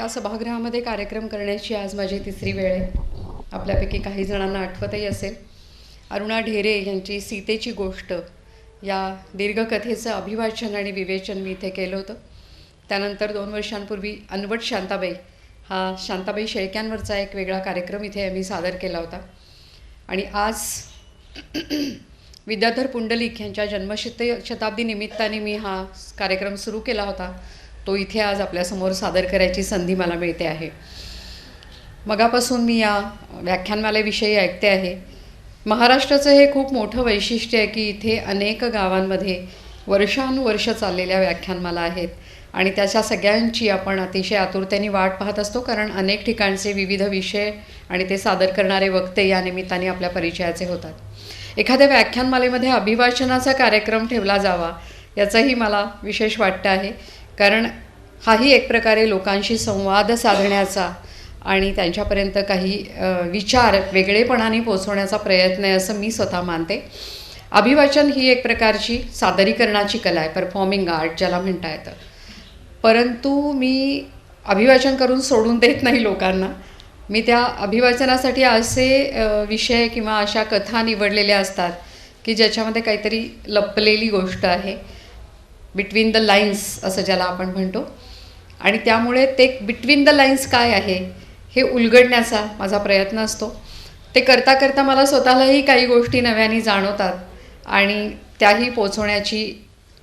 सभागृहामध्ये कार्यक्रम करण्याची आज माझी तिसरी वेळ आहे. आपल्यापैकी काही जणांना आठवतही असेल, अरुणा ढेरे यांची सीतेची गोष्ट या दीर्घकथेचं अभिवाचन आणि विवेचन मी इथे केलं होतं. त्यानंतर 2 वर्षांपूर्वी अनवट शांताबाई हा शांताबाई शेळक्यांवरचा एक वेगळा कार्यक्रम इथे मी सादर केला होता. आणि आज विद्याधर पुंडलिक यांच्या जन्मशताब्दी निमित्ताने मी हा कार्यक्रम सुरू केला होता. तो इथे आज आपल्यासमोर सादर करायची संधी मला मिळते आहे. मगापासून मी या व्याख्यानमालेविषयी ऐकते आहे. महाराष्ट्राचं हे खूप मोठं वैशिष्ट्य आहे की इथे अनेक गावांमध्ये वर्षानुवर्ष चाललेल्या व्याख्यानमाला आहेत आणि त्याच्या सगळ्यांची आपण अतिशय आतुरतेने वाट पाहत असतो, कारण अनेक ठिकाणचे विविध विषय आणि ते सादर करणारे वक्ते या निमित्ताने आपल्या परिचयाचे होतात. एखाद्या व्याख्यानमालेमध्ये अभिवाचनाचा कार्यक्रम ठेवला जावा याचंही मला विशेष वाटतं आहे, कारण हाही एक प्रकारे लोकांशी संवाद साधण्याचा आणि त्यांच्यापर्यंत काही विचार वेगळेपणाने पोचवण्याचा प्रयत्न आहे असं मी स्वतः मानते. अभिवाचन ही एक प्रकारची सादरीकरणाची कला आहे, परफॉर्मिंग आर्ट ज्याला म्हणता येतं. परंतु मी अभिवाचन करून सोडून देत नाही लोकांना. मी त्या अभिवाचनासाठी असे विषय किंवा अशा कथा निवडलेल्या असतात की ज्याच्यामध्ये काहीतरी लपलेली गोष्ट आहे, बिटवीन द लाईन्स असं ज्याला आपण म्हणतो. आणि त्यामुळे ते बिटवीन द लाईन्स काय आहे हे उलगडण्याचा माझा प्रयत्न असतो. ते करता करता मला स्वतःलाही काही गोष्टी नव्याने जाणवतात आणि त्याही पोचवण्याची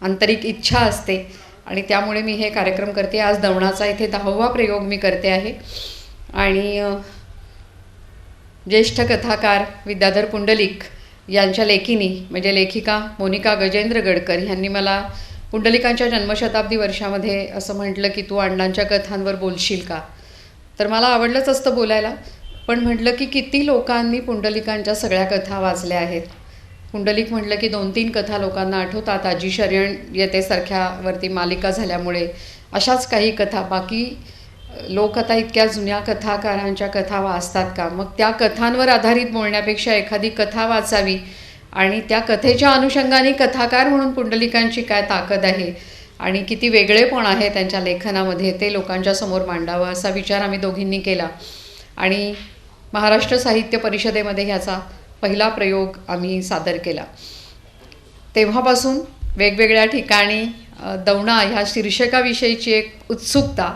आंतरिक इच्छा असते आणि त्यामुळे मी हे कार्यक्रम करते. आज दवणाचा इथे 10वा प्रयोग मी करते आहे आणि ज्येष्ठ कथाकार विद्याधर पुंडलिक यांच्या लेखिनी म्हणजे लेखिका मोनिका गजेंद्र गडकर यांनी मला पुंडलिकांच्या जन्मशताब्दी वर्षामध्ये असं म्हटलं की तू अण्णांच्या कथांवर बोलशील का. तर मला आवडलंच असतं बोलायला, पण म्हटलं की किती लोकांनी पुंडलिकांच्या सगळ्या कथा वाचल्या आहेत. पुंडलिक म्हटलं की 2-3 कथा लोकांना आठवतात. आजी शरण येतेसारख्यावरती मालिका झाल्यामुळे अशाच काही कथा. बाकी लोक आता इतक्या जुन्या कथाकारांच्या कथा वाचतात का? मग त्या कथांवर आधारित बोलण्यापेक्षा एखादी कथा वाचावी आणि त्या कथेच्या अनुषंगाने कथाकार म्हणून पुंडलिकांची काय ताकद आहे आणि किती वेगळेपण आहे त्यांच्या लेखनामध्ये ते लोकांच्या समोर मांडावं असा विचार आम्ही दोघींनी केला. आणि महाराष्ट्र साहित्य परिषदेमध्ये ह्याचा पहिला प्रयोग आम्ही सादर केला. तेव्हापासून वेगवेगळ्या ठिकाणी दवणा ह्या शीर्षकाविषयीची एक उत्सुकता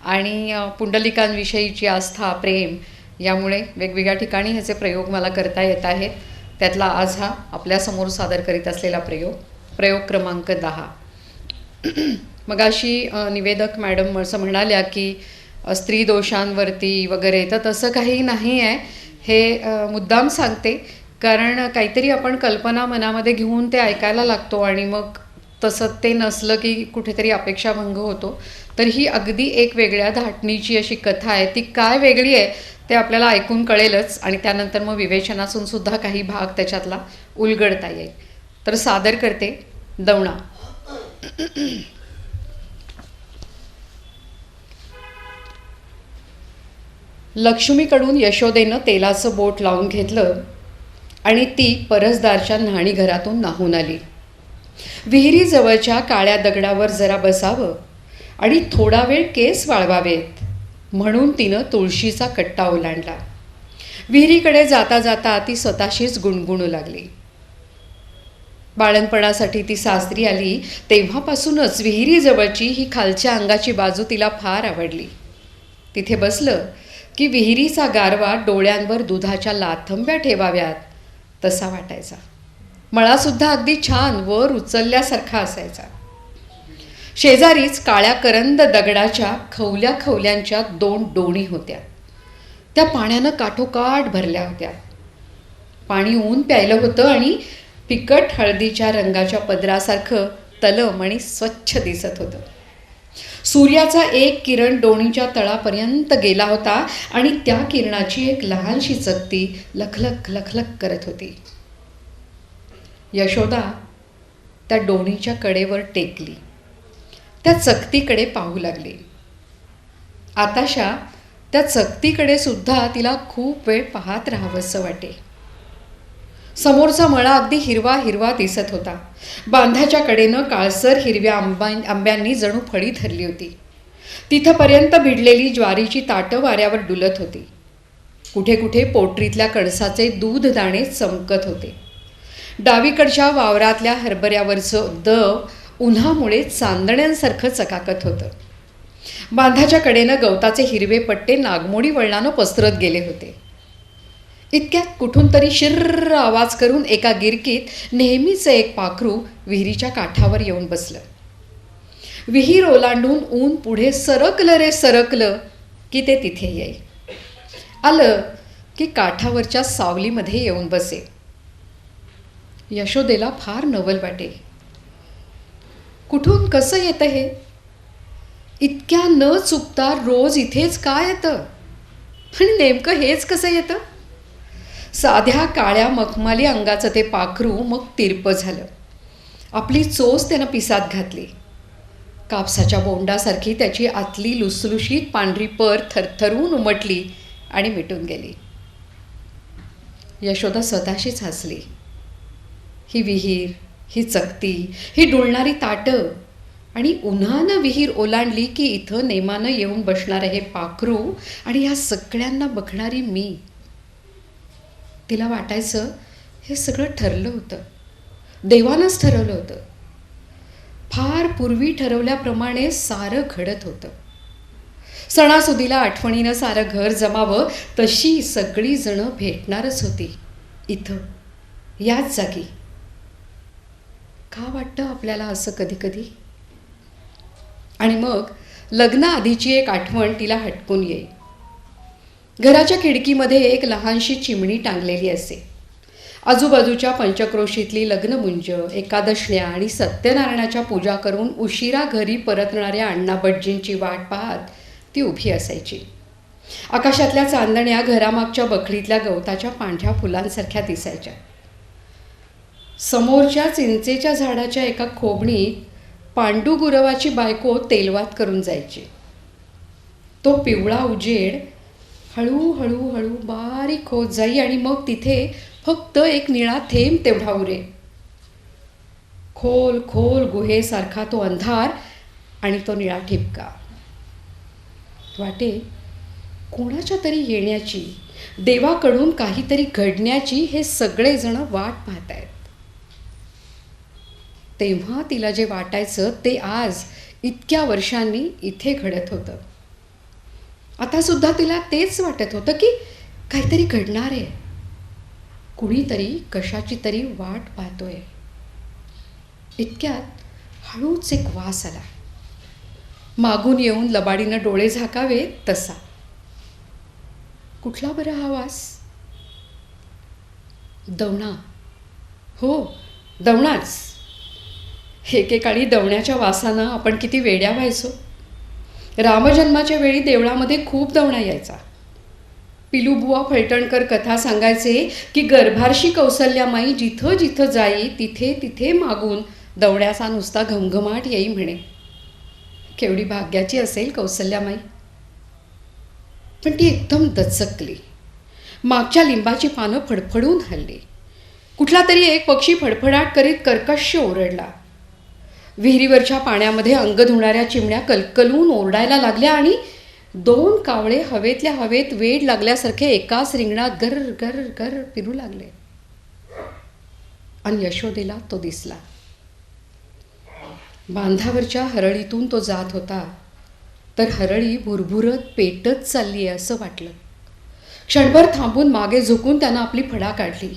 आणि पुंडलिकांविषयीची आस्था, प्रेम यामुळे वेगवेगळ्या ठिकाणी ह्याचे प्रयोग मला करता येत आहेत. त्यातला आज हा आपल्यासमोर सादर करीत असलेला प्रयोग क्रमांक 10. मगाशी निवेदक मॅडम असं म्हणाल्या की स्त्री दोषांवरती वगैरे, तर तसं काही नाही आहे. हे मुद्दाम सांगते कारण काहीतरी आपण कल्पना मनामध्ये घेऊन ते ऐकायला लागतो आणि मग तसं ते नसलं की कुठेतरी अपेक्षाभंग होतो. तर ही अगदी एक वेगळ्या धाटणीची अशी कथा आहे. ती काय वेगळी आहे ते आपल्याला ऐकून कळेलच आणि त्यानंतर मग विवेचनातून सुद्धा काही भाग त्याच्यातला उलगडता येईल. तर सादर करते दवणा. लक्ष्मीकडून यशोदेनं तेलाचं बोट लावून घेतलं आणि ती परसदारच्या न्हाणी घरातून नाहून आली. विहिरीजवळच्या काळ्या दगडावर जरा बसावं आणि थोडा वेळ केस वाळवावेत म्हणून तिनं तुळशीचा कट्टा ओलांडला. विहिरीकडे जाता जाता ती स्वतःशीच गुणगुणू लागली. बाळणपणासाठी ती सासरी आली तेव्हापासूनच विहिरीजवळची ही खालच्या अंगाची बाजू तिला फार आवडली. तिथे बसलं की विहिरीचा गारवा डोळ्यांवर दुधाच्या लाथंब्या ठेवाव्यात तसा वाटायचा. मळासुद्धा अगदी छान वर उचलल्यासारखा असायचा. शेजारीच काळ्या करंद दगडाच्या खवल्या खवल्यांच्या 2 डोणी होत्या. त्या पाण्यानं काठोकाठ भरल्या होत्या. पाणी ऊन प्यायलं होतं आणि फिकट हळदीच्या रंगाच्या पदरासारखं तलम आणि स्वच्छ दिसत होतं. सूर्याचा एक किरण डोणीच्या तळापर्यंत गेला होता आणि त्या किरणाची एक लहानशी चकती लखलख लखलख करत होती. यशोदा त्या डोणीच्या कडेवर टेकली. त्या चकतीकडे पाहू लागली. आताशा त्या चकतीकडे सुद्धा तिला खूप वेळ पाहत राहावंसं वाटे. समोरचा मळा अगदी हिरवा हिरवा दिसत होता. बांधाच्या कडेनं काळसर हिरव्या आंब्यांनी जणू फळी धरली होती. तिथपर्यंत भिडलेली ज्वारीची ताटं वाऱ्यावर डुलत होती. कुठे कुठे पोटरीतल्या कणसाचे दूध दाणे चमकत होते. डावीकडच्या वावरातल्या हरभऱ्यावरचं दव उन्हामुळे चांदण्यांसारखं चकाकत होतं. बांधाच्या कडेनं गवताचे हिरवे पट्टे नागमोडी वळणानं पसरत गेले होते. इतक्यात कुठून तरी शिर्र आवाज करून एका गिरकीत नेहमीच एक पाखरू विहिरीच्या काठावर येऊन बसलं. विहीर ओलांडून ऊन पुढे सरकलं रे सरकलं की ते तिथे येई. आलं की काठावरच्या सावलीमध्ये येऊन बसे. यशोदेला फार नवल वाटे. कुठून कसं येतं हे? इतक्या न चुकता रोज इथेच का येतं? आणि नेमकं हेच कसं येतं? साध्या काळ्या मखमाली अंगाचं ते पाखरू मग तिरपं झालं. आपली चोच त्यानं पिसात घातली. कापसाच्या बोंडासारखी त्याची आतली लुसलुशीत पांढरी पर थरथरून उमटली आणि मिटून गेली. यशोदा स्वतःशीच हसली. ही विहीर, ही चकती, ही डुलणारी ताटं आणि उन्हानं विहीर ओलांडली की इथं नेमानं येऊन बसणारं हे पाखरू आणि ह्या सगळ्यांना बघणारी मी. तिला वाटायचं हे सगळं ठरलं होतं. देवानंच ठरवलं होतं. फार पूर्वी ठरवल्याप्रमाणे सारं घडत होतं. सणासुदीला आठवणीनं सारं घर जमावं तशी सगळी जणं भेटणारच होती इथं, याच जागी. का वाटतं आपल्याला असं कधी कधी? आणि मग लग्नाआधीची एक आठवण तिला हटकून येई. घराच्या खिडकीमध्ये एक लहानशी चिमणी टांगलेली असे. आजूबाजूच्या पंचक्रोशीतली लग्नमुंज, एकादशण्या आणि सत्यनारायणाच्या पूजा करून उशिरा घरी परतणाऱ्या अण्णाभटजींची वाट पाहत ती उभी असायची. आकाशातल्या चांदण्या घरामागच्या बखळीतल्या गवताच्या पांढऱ्या फुलांसारख्या दिसायच्या. समोरच्या चिंचेच्या झाडाच्या एका खोबणीत पांडू गुरवाची बायको तेलवात करून जायची. तो पिवळा उजेड हळूहळू हळू बारीक होत जाई आणि मग तिथे फक्त एक निळा थेंब तेवढा उरे. खोल खोल गुहेसारखा तो अंधार आणि तो निळा ठिपका. वाटे कोणाच्या तरी येण्याची, देवाकडून काहीतरी घडण्याची हे सगळेजण वाट पाहतायत. तेव्हा तिला जे वाटायचं ते आज इतक्या वर्षांनी इथे घडत होतं. आता सुद्धा तिला तेच वाटत होतं की काहीतरी घडणार आहे. कुणीतरी कशाची तरी वाट पाहतोय. इतक्यात हळूच एक वास आला. मागून येऊन लबाडीनं डोळे झाकावे तसा. कुठला बरं हा वास? दवणा. हो, दवणाच. एकेकाळी दवण्याच्या वासानं आपण किती वेड्या व्हायचो. रामजन्माच्या वेळी देवळामध्ये खूप दवणा यायचा. पिलूबुवा फलटणकर कथा सांगायचे की गर्भारशी कौसल्यामाई जिथं जिथं जाई तिथे तिथे मागून दवण्याचा नुसता घमघमाट येई म्हणे. केवढी भाग्याची असेल कौसल्यामाई. पण ती एकदम दचकली. मागच्या लिंबाची पानं फडफडून हलली. कुठला तरी एक पक्षी फडफडाट करीत कर्कश ओरडला. विहिरीवरच्या पाण्यामध्ये अंग धुणाऱ्या चिमण्या कलकलून ओरडायला लागल्या आणि 2 कावळे हवेतल्या हवेत वेड लागल्यासारखे एकाच रिंगणात गर गर गर फिरू लागले. आणि यशोदेला तो दिसला. बांधावरच्या हरळीतून तो जात होता तर हरळी भुरभुरत पेटत चालली आहे असं वाटलं. क्षणभर थांबून मागे झुकून त्यानं आपली फडा काढली.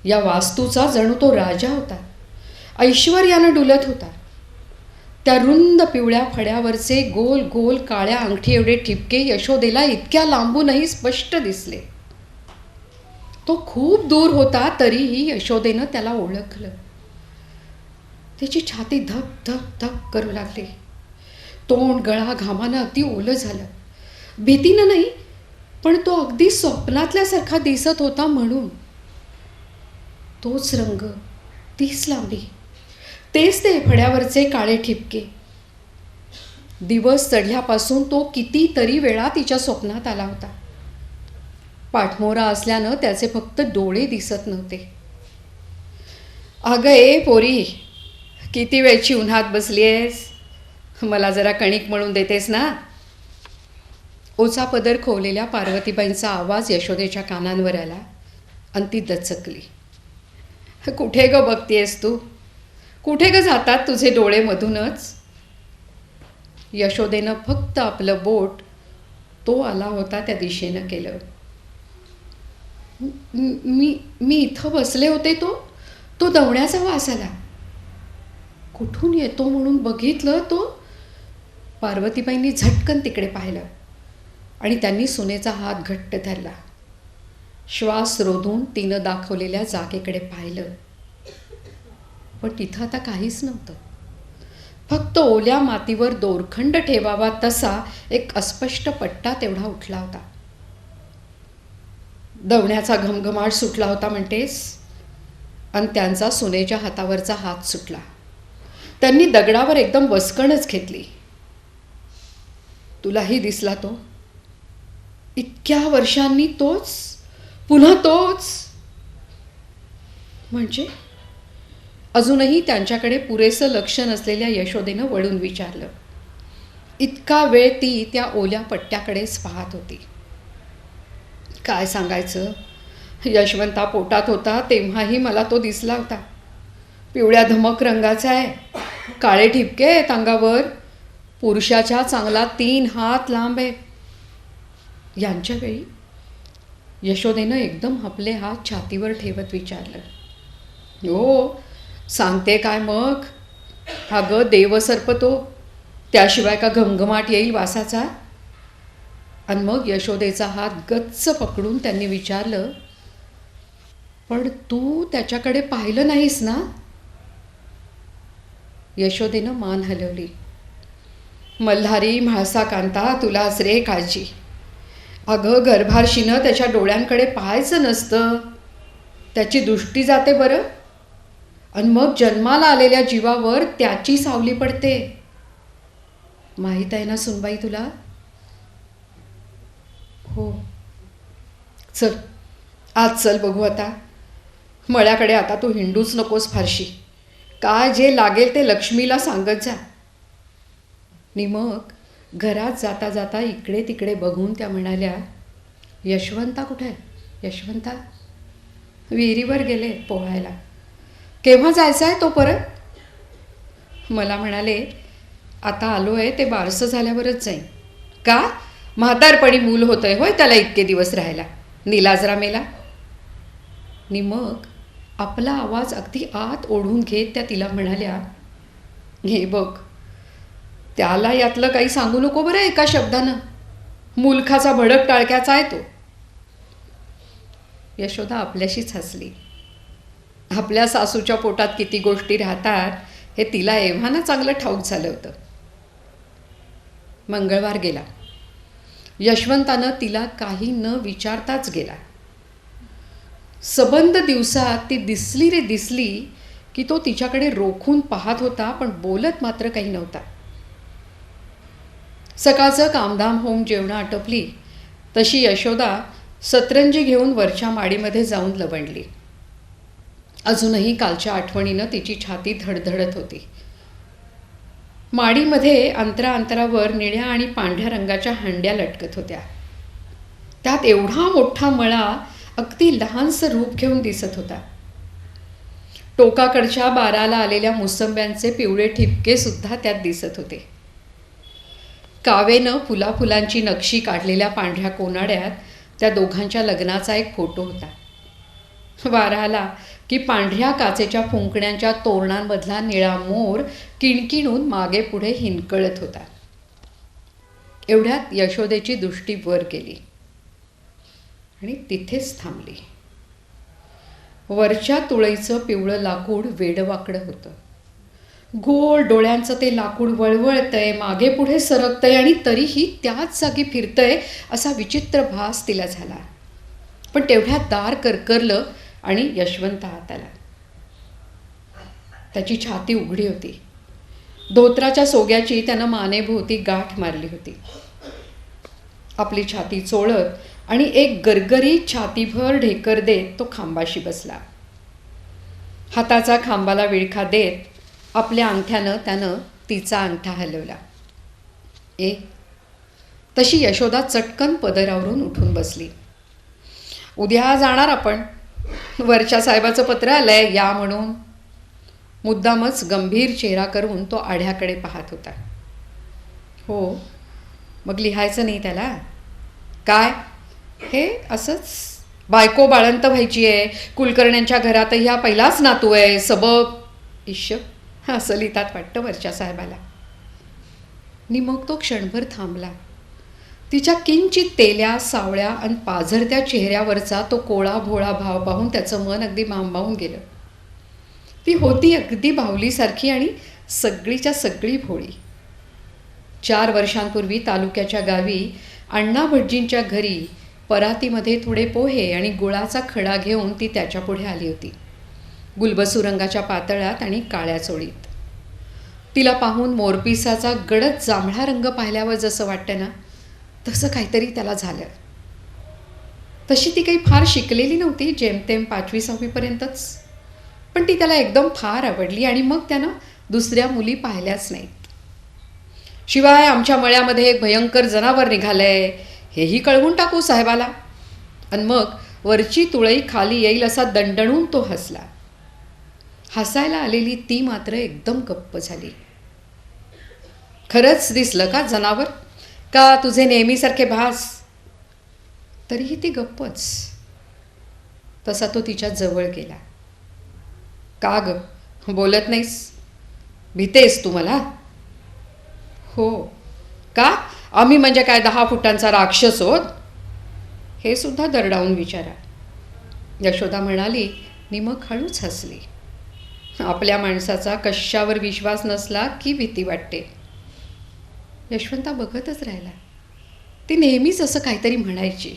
या वास्तूचा जणू तो राजा होता. ऐश्वर्यानं डुलत होता. त्या रुंद पिवळ्या फड्यावरचे गोल गोल काळ्या अंगठी एवढे ठिपके यशोदेला इतक्या लांबूनही स्पष्ट दिसले. तो खूप दूर होता तरीही यशोदेनं त्याला ओळखलं. त्याची छाती धक धक धक करू लागली. तोंड गळा घामानं अगदी ओलं झालं. भीतीनं नाही, पण तो अगदी स्वप्नातल्यासारखा दिसत होता म्हणून. तोच रंग, तीच लावणी, तेच ते फड्यावरचे काळे ठिपके. दिवस चढल्यापासून तो कितीतरी वेळा तिच्या स्वप्नात आला होता. पाठमोरा असल्यानं त्याचे फक्त डोळे दिसत नव्हते. अगं ए पोरी, किती वेळची उन्हात बसली आहेस? मला जरा कणिक मळून देतेस ना? ओचा पदर खोवलेल्या पार्वतीबाईंचा आवाज यशोदेच्या कानांवर आला आणि ती दचकली. कुठे ग बघतीयस तू? कुठे ग जातात तुझे डोळे मधूनच? यशोदेनं फक्त आपलं बोट तो आला होता त्या दिशेनं केलं. मी इथं बसले होते, तो दवण्याचा वास आला. कुठून येतो म्हणून बघितलं तो. पार्वतीबाईंनी झटकन तिकडे पाहिलं आणि त्यांनी सुनेचा हात घट्ट धरला. श्वास रोधून तिनं दाखवलेल्या जागेकडे पाहिलं, पण तिथं आता काहीच नव्हतं. फक्त ओल्या मातीवर दोरखंड ठेवावा तसा एक अस्पष्ट पट्टा तेवढा उठला होता. दवण्याचा घमघमाट सुटला होता म्हणतेस? आणि त्यांचा सुनेच्या हातावरचा हात सुटला. त्यांनी दगडावर एकदम वसकणच घेतली. तुलाही दिसला तो? इतक्या वर्षांनी तोच, पुन्हा तोच? म्हणजे? अजूनही त्यांच्याकडे पुरेसं लक्ष नसलेल्या यशोदेनं वळून विचारलं. इतका वेळ ती त्या ओल्या पट्ट्याकडेच पाहत होती. काय सांगायचं, यशवंता पोटात होता तेव्हाही मला तो दिसला होता. पिवळ्या धमक रंगाचा आहे, काळे ठिपके आहेत अंगावर, पुरुषाच्या चांगला 3 हात लांब आहे. यांच्या वेळी यशोदेनं एकदम आपले हात छातीवर ठेवत विचारलं. हो, सांगते काय मग? अगं देवसर्प तो, त्याशिवाय का घमघमाट येईल वासाचा? आणि मग यशोदेचा हात गच्च पकडून त्यांनी विचारलं, पण तू त्याच्याकडे पाहिलं नाहीस ना? यशोदेनं मान हलवली. मल्हारी म्हाळसा कांता, तुलाच रे काळजी. अगं गर्भारशीनं त्याच्या डोळ्यांकडे पाहायचं नसतं, त्याची दृष्टी जाते बरं. आणि मग जन्माला आलेल्या जीवावर त्याची सावली पडते. माहीत आहे ना सुनबाई तुला? हो. चल आज चल बघू आता. मळ्याकडे आता तू हिंडूच नकोस फारशी. काय जे लागेल ते लक्ष्मीला सांगत जा. नि मग घरात जाता जाता इकडे तिकडे बघून त्या म्हणाल्या, यशवंता कुठे आहे? यशवंता विहिरीवर गेले पोहायला. केव्हा जायचं आहे तो परत? मला म्हणाले, आता आलो आहे ते बारसं झाल्यावरच जाईन. का? म्हातारपणी मूल होतंय होय त्याला इतके दिवस राहायला. निलाजरा मेला. नि मग आपला आवाज अगदी आत ओढून घेत त्या तिला म्हणाल्या, हे बघ, त्याला यातलं काही सांगू नको बरं एका शब्दानं. मुलखाचा भडक टाळक्याचा आहे तो. यशोदा आपल्याशीच हसली. आपल्या सासूच्या पोटात किती गोष्टी राहतात हे तिला एव्हाना चांगलं ठाऊक झालं होतं. मंगळवार गेला. यशवंतानं तिला काही न विचारताच गेला. सबंध दिवसात ती दिसली रे दिसली की तो तिच्याकडे रोखून पाहत होता, पण बोलत मात्र काही नव्हता. सकाळचं कामधाम होऊन जेवणं आटपली तशी यशोदा सतरंजी घेऊन वरच्या माडीमध्ये जाऊन लवंडली. अजूनही कालच्या आठवणीनं तिची छाती धडधडत होती. माडीमध्ये अंतरावर निळ्या आणि पांढऱ्या रंगाच्या हंड्या लटकत होत्या. त्यात एवढा मोठा मळा अगदी लहानसं रूप घेऊन दिसत होता. टोकाकडच्या बाराला आलेल्या मोसंब्यांचे पिवळे ठिपके सुद्धा त्यात दिसत होते. कावेनं फुलाफुलांची नक्षी काढलेल्या पांढऱ्या कोनाड्यात त्या दोघांच्या लग्नाचा एक फोटो होता. वारा आला की पांढऱ्या काचेच्या फुंकण्यांच्या तोरणांमधला निळा मोर किणकिणून मागे पुढे हिंकळत होता. एवढ्यात यशोदेची दृष्टी वर गेली आणि तिथेच थांबली. वरच्या तुळईचं पिवळं लाकूड वेडवाकडं होतं. गोल डोळ्यांचं ते लाकूड वळवळतंय, मागे पुढे सरकतंय आणि तरीही त्याच जागी फिरतंय असा विचित्र भास तिला झाला. पण तेवढ्यात दार करकरलं आणि यशवंत आत आला. त्याची छाती उघडी होती. धोत्राच्या सोग्याची त्यानं मानेभोवती गाठ मारली होती. आपली छाती चोळत आणि एक गरगरीत छातीभर ढेकर देत तो खांबाशी बसला. हाताचा खांबाला विळखा देत आपल्या अंगठ्यानं त्यानं तिचा अंगठा हलवला. तशी यशोदा चटकन पदरावरून उठून बसली. उद्या जाणार आपण. वरच्या साहेबाचं पत्र आलंय या म्हणून. मुद्दामच गंभीर चेहरा करून तो आढ्याकडे पाहत होता. हो, मग लिहायचं नाही त्याला? काय हे असंच बायको बाळंत व्हायची आहे, कुलकर्ण्यांच्या घरातही हा पहिलाच नातू आहे, सबब. इश्य, असं लिहितात वाटतं वरच्या साहेबाला. नि मग तो क्षणभर थांबला. तिच्या किंचित तेल्या सावळ्या आणि पाझरत्या चेहऱ्यावरचा तो कोळा भोळा भाव पाहून त्याचं मन अगदी भांबावून गेलं. ती होती अगदी बाहुलीसारखी आणि सगळीच्या सगळी भोळी. 4 वर्षांपूर्वी तालुक्याच्या गावी अण्णा भटजींच्या घरी परातीमध्ये थोडे पोहे आणि गुळाचा खडा घेऊन ती त्याच्यापुढे आली होती. गुलबसू रंगाच्या पातळात आणि काळ्या चोळीत. तिला पाहून मोरपिसाचा गडद जांभळा रंग पाहिल्यावर जसं वाटतं ना, तसं काहीतरी त्याला झालं. तशी ती काही फार शिकलेली नव्हती, जेमतेम 5वी-6वीपर्यंतच. पण ती त्याला एकदम फार आवडली आणि मग त्यानं दुसऱ्या मुली पाहिल्याच नाहीत. शिवाय आमच्या मळ्यामध्ये एक भयंकर जनावर निघालंय हेही कळवून टाकू साहेबाला. आणि मग वरची तुळई खाली येईल असा दणदणून तो हसला. हसायला आलेली ती मात्र एकदम गप्प झाली. खरंच दिसलं का जनावर, का तुझे नेहमीसारखे भास? तरीही ती गप्पच. तसा तो तिच्या जवळ गेला. का ग, बोलत नाहीस? भीतेस तू मला? हो. का? आम्ही म्हणजे काय 10 फुटांचा राक्षस होत? हे सुद्धा दरडावून विचारा. यशोदा म्हणाली नि मग हळूच हसली. आपल्या माणसाचा कशावर विश्वास नसला की भीती वाटते. यशवंता बघतच राहिला. ती नेहमीच असं काहीतरी म्हणायची,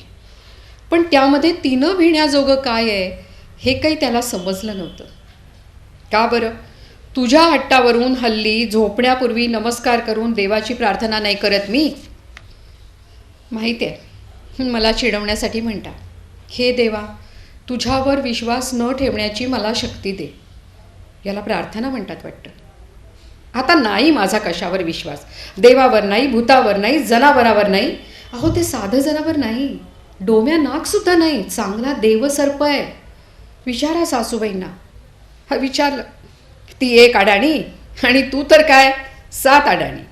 पण त्यामध्ये तिनं भिण्याजोगं काय आहे हे काही त्याला समजलं नव्हतं. का बरं? तुझ्या हट्टावरून हल्ली झोपण्यापूर्वी नमस्कार करून देवाची प्रार्थना नाही करत मी? माहिती आहे, मला चिडवण्यासाठी म्हणता. हे देवा, तुझ्यावर विश्वास न ठेवण्याची मला शक्ती दे. याला प्रार्थना म्हणतात वाटतं. आता नाही माझा कशावर विश्वास. देवावर नाही, भूतावर नाही, जनावरावर नाही. अहो, ते साधं जनावर नाही, डोम्या नागसुद्धा नाही, चांगला देवसर्प आहे. विचारा सासूबाईंना. हा विचारलं, ती 1 अडाणी आणि तू तर काय 7 अडाणी.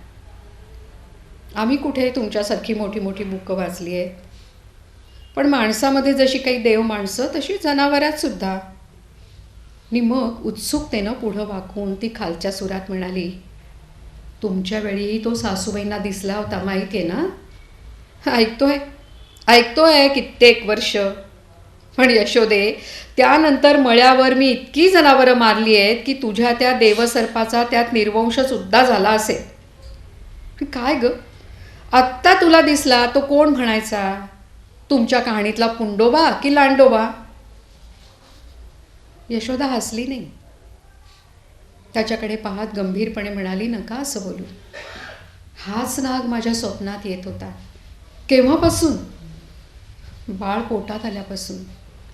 आम्ही कुठे तुमच्यासारखी मोठी मोठी बुकं वाचली आहेत. पण माणसामध्ये जशी काही देव माणसं तशी जनावरात सुद्धा. नि मग उत्सुकतेनं पुढं वाकून ती खालच्या सुरात म्हणाली, तुमच्या वेळीही तो सासूबाईंना दिसला होता, माहिती आहे ना? ऐकतोय कित्येक वर्ष. पण यशोदे, त्यानंतर मळ्यावर मी इतकी जनावरं मारली आहेत की तुझ्या त्या देवसर्पाचा त्यात निर्वंश सुद्धा झाला असेल. काय ग, आत्ता तुला दिसला तो कोण म्हणायचा? तुमच्या कहाणीतला पुंडोबा की लांडोबा? यशोदा हसली नाही. त्याच्याकडे पाहत गंभीरपणे म्हणाली, नका असं बोलू. हाच नाग माझ्या स्वप्नात येत होता. केव्हापासून? बाळ पोटात आल्यापासून.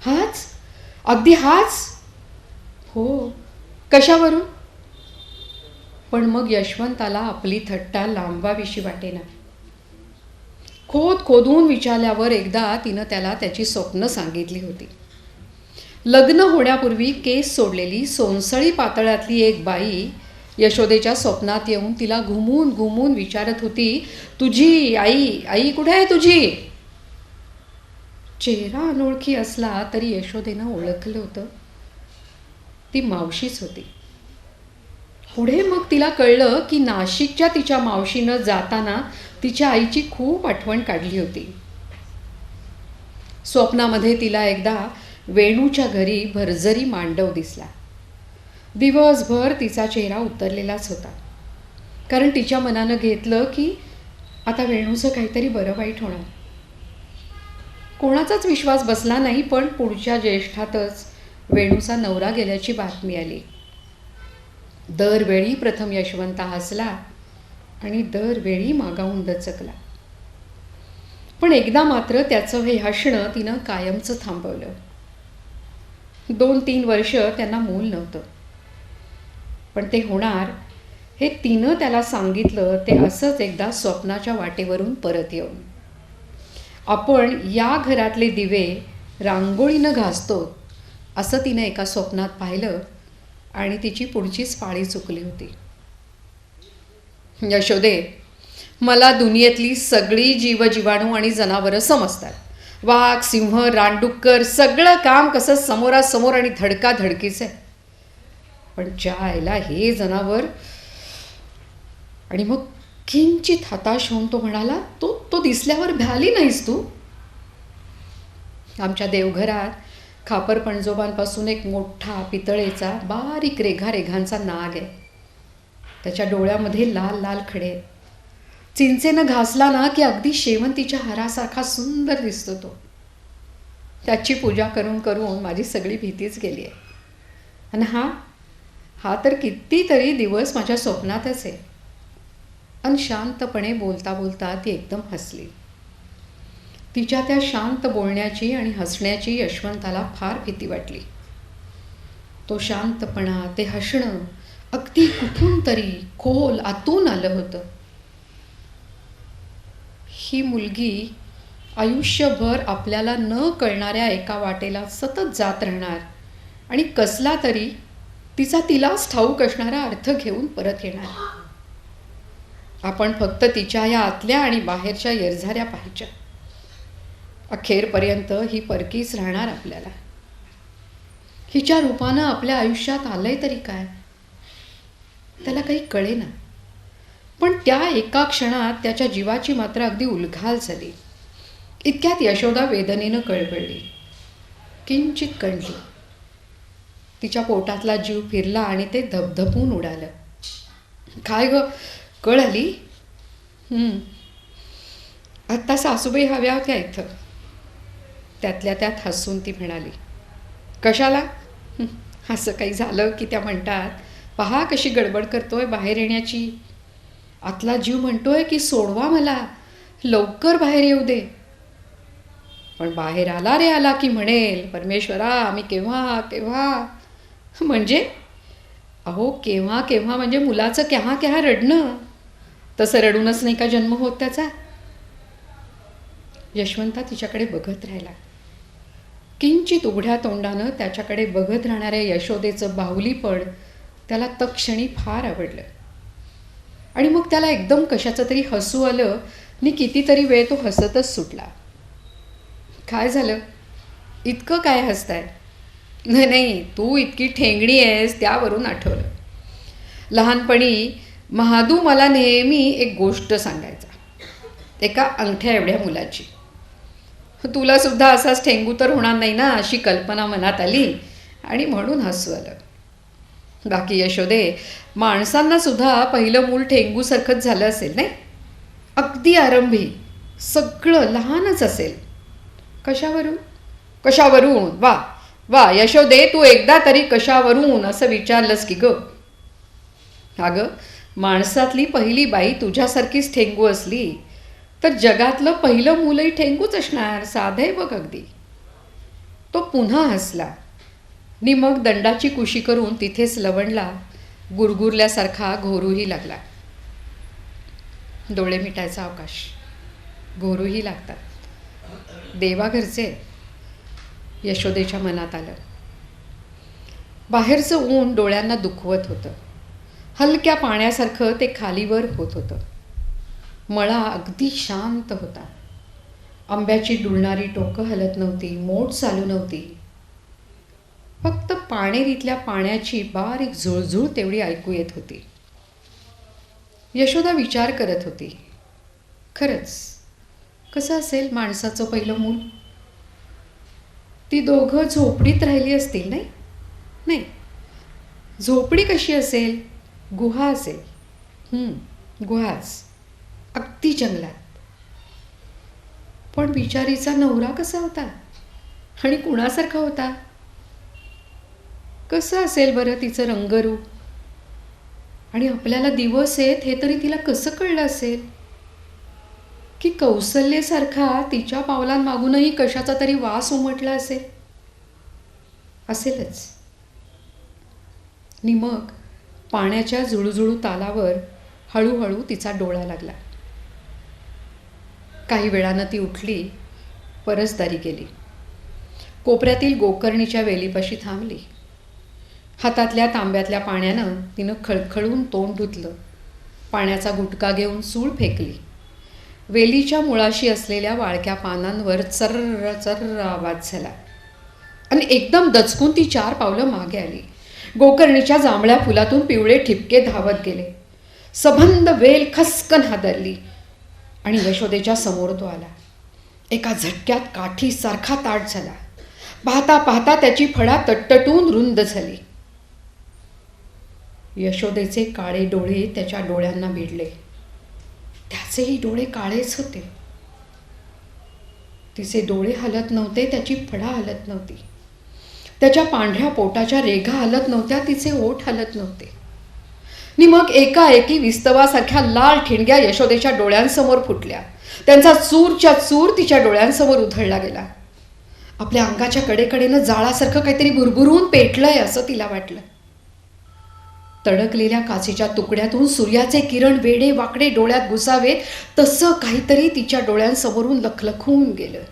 हाच? अगदी हाच? हो. कशावरून? पण मग यशवंताला आपली थट्टा लांबवाविषयी वाटेना. खोदून विचारल्यावर एकदा तिनं त्याला त्याची स्वप्न सांगितली होती. लग्न होण्यापूर्वी केस सोडलेली सोनसळी पातळातली एक बाई यशोदेच्या स्वप्नात येऊन तिला घुमून घुमून विचारत होती, तुझी आई कुठे आहे तुझी? चेहरा अनोळखी असला तरी यशोदेनं ओळखलं होतं. ती मावशीच होती. पुढे मग तिला कळलं की नाशिकच्या तिच्या मावशीनं जाताना तिच्या आईची खूप आठवण काढली होती. स्वप्नामध्ये तिला एकदा वेणूच्या घरी भरजरी मांडव दिसला. दिवसभर तिचा चेहरा उतरलेलाच होता, कारण तिच्या मनानं घेतलं की आता वेणूचं काहीतरी बरं वाईट होणार. कोणाचाच विश्वास बसला नाही, पण पुढच्या ज्येष्ठातच वेणूचा नवरा गेल्याची बातमी आली. दरवेळी प्रथम यशवंत हसला आणि दरवेळी मागाहून दचकला. पण एकदा मात्र त्याचं हे हसणं तिनं कायमचं थांबवलं. 2-3 वर्ष त्यांना मूल नव्हतं, पण ते होणार हे तिनं त्याला सांगितलं ते असंच एकदा स्वप्नाच्या वाटेवरून परत येऊन. आपण या घरातले दिवे रांगोळीनं घासतो असं तिनं एका स्वप्नात पाहिलं आणि तिची पुढचीच पाळी चुकली होती. यशोदे, मला दुनियेतली सगळी जीवजीवाणू आणि जनावरं समजतात. वाघ, सिंह, रानडुक्कर सगळं काम कसं समोरासमोर आणि धडकाधडकीच आहे. पण ज्या आईला हे जनावर. आणि मग किंचित हताश होऊन तो म्हणाला, तो दिसल्यावर भ्याली नाहीस तू? आमच्या देवघरात खापर पणजोबांपासून एक मोठा पितळेचा बारीक रेघारेघांचा नाग आहे. त्याच्या डोळ्यामध्ये लाल लाल खडे. चिंचेनं घासला ना की अगदी शेवंतीच्या हारासारखा सुंदर दिसतो तो. त्याची पूजा करून करून माझी सगळी भीतीच गेली आहे. आणि हा तर कितीतरी दिवस माझ्या स्वप्नातच आहे. आणि शांतपणे बोलता बोलता ती एकदम हसली. तिच्या त्या शांत बोलण्याची आणि हसण्याची यशवंताला फार भीती वाटली. तो शांतपणा, ते हसणं अगदी कुठून तरी खोल आतून आलं होतं. ही मुलगी आयुष्यभर आपल्याला न कळणाऱ्या एका वाटेला सतत जात राहणार आणि कसला तरी तिचा तिलाच ठाऊक असणारा अर्थ घेऊन परत येणार. आपण फक्त तिच्या या आतल्या आणि बाहेरच्या येरझाऱ्या पाहायच्या. अखेरपर्यंत ही परकीच राहणार आपल्याला. हिच्या रूपानं आपल्या आयुष्यात आलंय तरी काय, त्याला काही कळेना. पण त्या एका क्षणात त्याच्या जीवाची मात्र अगदी उलघाल झाली. इतक्यात यशोदा वेदनेनं कळवळली, किंचित कणली. तिच्या पोटातला जीव फिरला आणि ते धबधबून उडालं. काय ग, कळ आली? आत्ता सासूबाई हव्या होत्या इथं. त्यातल्या त्यात हसून ती म्हणाली, कशाला? असं काही झालं की त्या म्हणतात, पहा कशी गडबड करतोय बाहेर येण्याची. आतला जीव म्हणतोय की सोडवा मला, लवकर बाहेर येऊ दे. पण बाहेर आला रे आला की म्हणेल, परमेश्वरा आम्ही केव्हा केव्हा. म्हणजे अहो केव्हा केव्हा म्हणजे मुलाचं केव्हा केव्हा रडणं. तसं रडूनच नाही का जन्म होत त्याचा? यशवंता तिच्याकडे बघत राहिला. किंचित उघड्या तोंडानं त्याच्याकडे बघत राहणाऱ्या यशोदेचं बाहुलीपण त्याला तत्क्षणी फार आवडलं. आणि मग त्याला एकदम कशाचं तरी हसू आलं आणि कितीतरी वेळ तो हसतच सुटला. काय झालं? इतकं काय हसताय? नाही, तू इतकी ठेंगणी आहेस त्यावरून आठवलं. लहानपणी महादू मला नेहमी एक गोष्ट सांगायचा, एका अंगठ्या एवढ्या मुलाची. तुला सुद्धा असाच ठेंगू तर होणार नाही ना, अशी कल्पना मनात आली आणि म्हणून हसू आलं. बाकी यशोदे, माणसांना सुद्धा पहिलं मूल ठेंगूसारखंच झालं असेल नाही? अगदी आरंभी सगळं लहानच असेल. कशावरून? वा यशोदे, तू एकदा तरी कशावरून असं विचारलंस की ग. अगं, माणसातली पहिली बाई तुझ्यासारखीच ठेंगू असली तर जगातलं पहिलं मुलंही ठेंगूच असणार. साधे बघ अगदी. तो पुन्हा हसला आणि मग दंडाची कुशी करून तिथेच लवणला, गुरगुरल्यासारखा घोरूही लागला. डोळे मिटायचा अवकाश. घोरूही लागतात. देवाघरचे यशोदेच्या मनात आलं. बाहेरचं ऊन डोळ्यांना दुखवत होतं. हलक्या पाण्यासारखं ते खालीवर होत होतं. मळा अगदी शांत होता. आंब्याची डुलणारी टोकं हलत नव्हती, मोठ चालू नव्हती. फक्त पाणेरीतल्या पाण्याची बारीक झुळझुळ तेवढी ऐकू येत होती. यशोदा विचार करत होती, खरंच कसं असेल माणसाचं पहिलं मूल? ती दोघं झोपडीत राहिली असतील, नाही? नाही, झोपडी कशी असेल? गुहा असेल. गुहाच, अगदी जंगलात. पण बिचारीचा नवरा कसा होता आणि कुणासारखा होता? कसं असेल बरं तिचं रंगरूप? आणि आपल्याला दिवस आहेत हे तरी तिला कसं कळलं असेल की कौसल्येसारखा तिच्या पावलांमागूनही कशाचा तरी वास उमटला असेलच. आणि मग पाण्याच्या जुळुजुळू तालावर हळूहळू तिचा डोळा लागला. काही वेळानं ती उठली, परसदारी गेली. कोपऱ्यातील गोकर्णीच्या वेलीपाशी थांबली. हातातल्या तांब्यातल्या पाण्यानं तिनं खळखळून तोंड धुतलं. पाण्याचा गुटका घेऊन सूळ फेकली. वेलीच्या मुळाशी असलेल्या वाळक्या पानांवर चर्र चर्र आवाज झाला आणि एकदम दचकून ती 4 पावलं मागे आली. गोकर्णीच्या जांभळ्या फुलातून पिवळे ठिपके धावत गेले. सबंध वेल खसकन हादरली आणि यशोदेच्या समोर तो आला. एका झटक्यात काठीसारखा ताट झाला. पाहता पाहता त्याची फडा तट्टटून रुंद झाली. यशोदेचे काळे डोळे त्याच्या डोळ्यांना भिडले. त्याचेही डोळे काळेच होते. तिचे डोळे हलत नव्हते, त्याची फडा हलत नव्हती. त्याच्या पांढऱ्या पोटाच्या रेघा हलत नव्हत्या, तिचे ओठ हलत नव्हते. आणि मग एकाएकी विस्तवासारख्या लाल ठिणग्या यशोदेच्या डोळ्यांसमोर फुटल्या. त्यांचा चूरच्या चूर तिच्या डोळ्यांसमोर उधळला गेला. आपल्या अंगाच्या कडेकडेनं जाळासारखं काहीतरी भुरभुरून पेटलंय असं तिला वाटलं. तडकलेल्या काचेच्या तुकड्यातून सूर्याचे किरण वेडे वाकडे डोळ्यात घुसावेत तसं काहीतरी तिच्या डोळ्यांसमोरून लखलखून गेलं.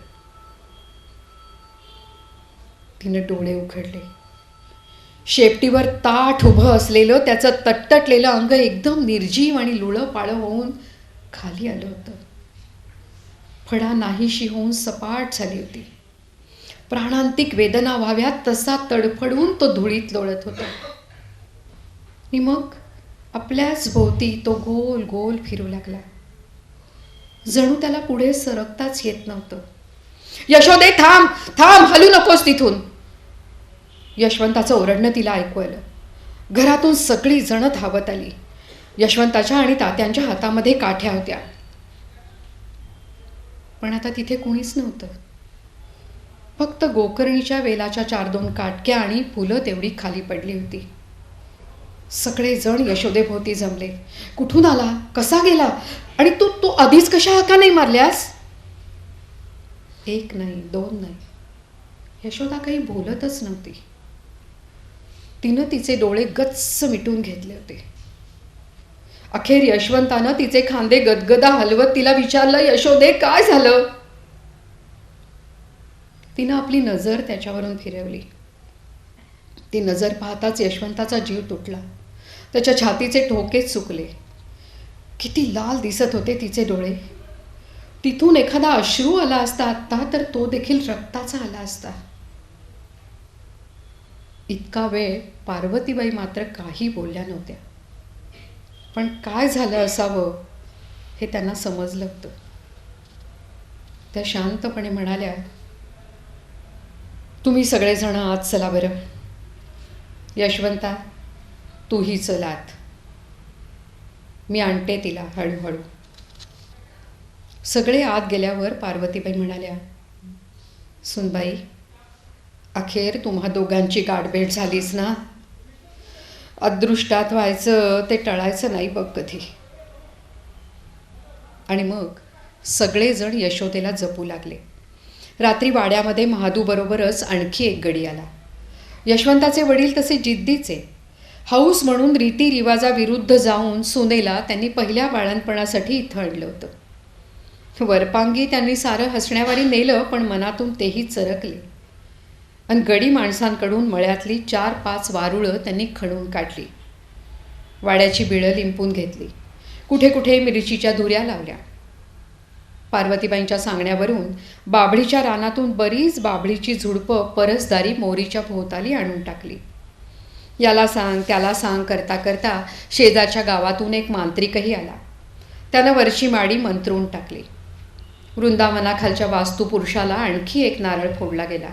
तिनं डोळे उघडले. शेपटीवर ताठ उभं असलेलं त्याचं तट्टटलेलं अंग एकदम निर्जीव आणि लुळंपाळं होऊन खाली आलं होतं. फडा नाहीशी होऊन सपाट झाली होती. प्राणांतिक वेदना व्हाव्यात तसा तडफडून तो धुळीत लोळत होता. आणि मग आपल्याच भोवती तो गोल गोल फिरू लागला. जणू त्याला पुढे सरकताच येत नव्हतं. यशोदे, थांब थांब, हलू नकोस तिथून. यशवंताचं ओरडणं तिला ऐकू आलं. घरातून सगळी जण धावत आली. यशवंताच्या आणि तात्यांच्या हातामध्ये काठ्या होत्या. पण आता तिथे कुणीच नव्हतं. फक्त गोकर्णीच्या वेलाच्या 4-2 काटक्या आणि फुलं तेवढी खाली पडली होती. सगळे जण यशोदेभोवती जमले. कुठून आला, कसा गेला, आणि तू आधीच कशा हाका नाही मारल्यास? 1 नाही 2 नाही, यशोदा काही बोलतच नव्हती. तिनं तिचे डोळे गच्च मिटून घेतले होते. अखेर यशवंतानं तिचे खांदे गदगदा हलवत तिला विचारलं, यशोदे काय झालं? तिनं आपली नजर त्याच्यावरून फिरवली. ती नजर पाहताच यशवंताचा जीव तुटला. त्याच्या छातीचे ठोकेच चुकले. किती लाल दिसत होते तिचे डोळे. तिथून एखादा अश्रू आला असता आत्ता तर तो देखील रक्ताचा आला असता. इतका वेळ पार्वतीबाई मात्र काही बोलल्या नव्हत्या. पण काय झालं असावं हे त्यांना समजलं होतं. त्या शांतपणे म्हणाल्या, तुम्ही सगळेजण आत चला बरं. यशवंता, तूही चल आत. मी आणते तिला हळूहळू. सगळे आत गेल्यावर पार्वतीबाई म्हणाल्या, सुनबाई, अखेर तुम्हा दोघांची गाठभेट झालीच ना. अदृष्टात व्हायचं ते टळायचं नाही बघ कधी. आणि मग सगळेजण यशोदेला जपू लागले. रात्री वाड्यामध्ये महादूबरोबरच आणखी एक गडी आला. यशवंताचे वडील तसे जिद्दीचे. हौस म्हणून रीतिरिवाजाविरुद्ध जाऊन सुनेला त्यांनी पहिल्या बाळणपणासाठी इथं आणलं होतं. वरपांगी त्यांनी सारं हसण्यावारी नेलं, पण मनातून तेही चरकले. आणि गडी माणसांकडून मळ्यातली 4-5 वारुळं त्यांनी खणून काढली. वाड्याची बिळं लिंपून घेतली. कुठे कुठे मिरचीच्या धुऱ्या लावल्या. पार्वतीबाईंच्या सांगण्यावरून बाभळीच्या रानातून बरीच बाभळीची झुडपं परसदारी मोरीच्या भोवताली आणून टाकली. याला सांग त्याला सांग करता करता शेजारच्या गावातून एक मांत्रिकही आला. त्यानं वरची माडी मंत्रून टाकली. वृंदावनाखालच्या वास्तुपुरुषाला आणखी एक नारळ फोडला गेला.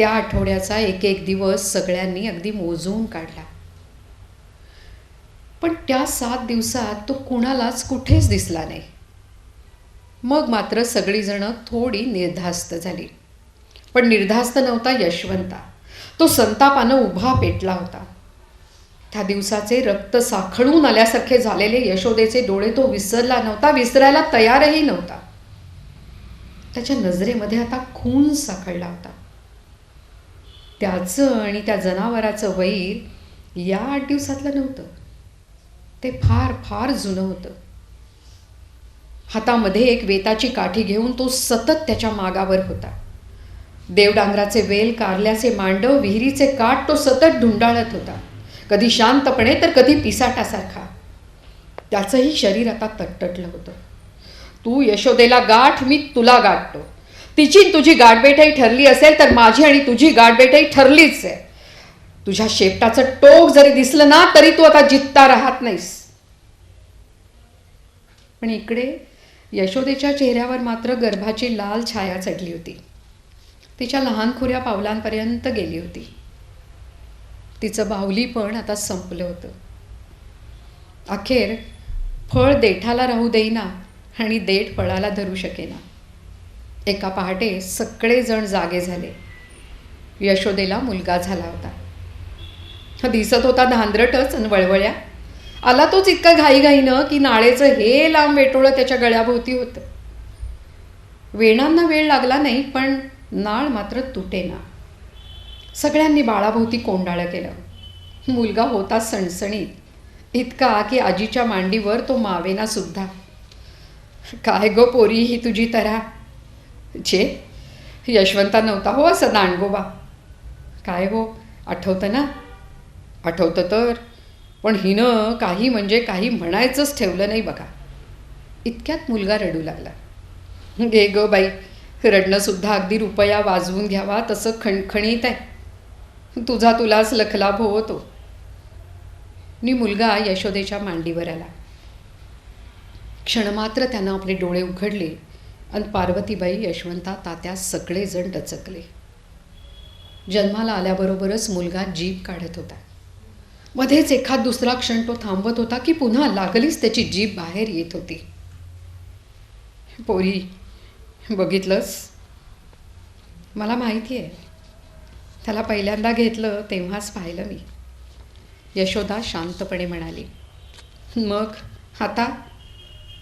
त्या आठवड्याचा एक एक दिवस सगळ्यांनी अगदी मोजून काढला. पण त्या 7 दिवसात तो कुणालाच कुठेच दिसला नाही. मग मात्र सगळीजणं थोडी निर्धास्त झाली. पण निर्धास्त नव्हता यशवंता. तो संतापानं उभा पेटला होता. त्या दिवसाचे रक्त साखळून आल्यासारखे झालेले यशोदेचे डोळे तो विसरला नव्हता, विसरायला तयारही नव्हता. त्याच्या नजरेमध्ये आता खून साखळला होता. त्याचं आणि त्या जनावराचं वैर या 8 दिवसातलं नव्हतं. ते फार फार जुनं होतं. हातामध्ये एक वेताची काठी घेऊन तो सतत त्याच्या मागावर होता. देवडांगराचे वेल, कारल्याचे मांडव, विहिरीचे काठ तो सतत ढुंडाळत होता. कधी शांतपणे तर कधी पिसाटासारखा. त्याचंही शरीर आता तटतटलं होतं. तू यशोदेला गाठ, मी तुला गाठतो. तिची तुझी गाठभेटही ठरली असेल तर माझी आणि तुझी गाठभेटही ठरलीच आहे. तुझ्या शेपटाचं टोक जरी दिसलं ना तरी तू आता जित्ता राहत नाहीस. पण इकडे यशोदेच्या चेहऱ्यावर मात्र गर्भाची लाल छाया चढली होती. तिच्या लहानखुऱ्या पावलांपर्यंत गेली होती. तिचं बाहुली पण आता संपलं होतं. अखेर फळ देठाला राहू देईना आणि देठ फळाला धरू शकेना. एका पहाटे सगळेजण जागे झाले. यशोदेला मुलगा झाला होता. दिसत होता धांदरटच आणि वळवळ्या. आला तोच इतका घाईघाईनं की नाळेचं हे लांब वेटोळं त्याच्या गळ्याभोवती होतं. वेणांना वेळ लागला नाही, पण नाळ मात्र तुटेना. सगळ्यांनी बाळाभोवती कोंडाळं केलं. मुलगा होता सणसणीत, इतका की आजीच्या मांडीवर तो मावेना सुद्धा. काय गो पोरी ही तुझी तऱ्हा. छे, यशवंता नव्हता हो असा दांडगोबा. काय हो, आठवतं ना? आठवतं तर, पण हिनं काही म्हणजे काही म्हणायचंच ठेवलं नाही बघा. इतक्यात मुलगा रडू लागला. गे ग बाई, रडणंसुद्धा अगदी रुपया वाजवून घ्यावा तसं खणखणीत आहे. तुझा तुलाच लखलाभ होतो. नि मुलगा यशोदेच्या मांडीवर आला. क्षणमात्र त्यानं आपले डोळे उघडले आणि पार्वतीबाई, यशवंता, तात्या सगळेजण डचकले. जन्माला आल्याबरोबरच मुलगा जीभ काढत होता. मध्येच एखाद दुसरा क्षण तो थांबत होता की पुन्हा लागलीच त्याची जीभ बाहेर येत होती. पोरी, बघितलंस? मला माहिती आहे. त्याला पहिल्यांदा घेतलं तेव्हाच पाहिलं मी. यशोदा शांतपणे म्हणाली. मग आता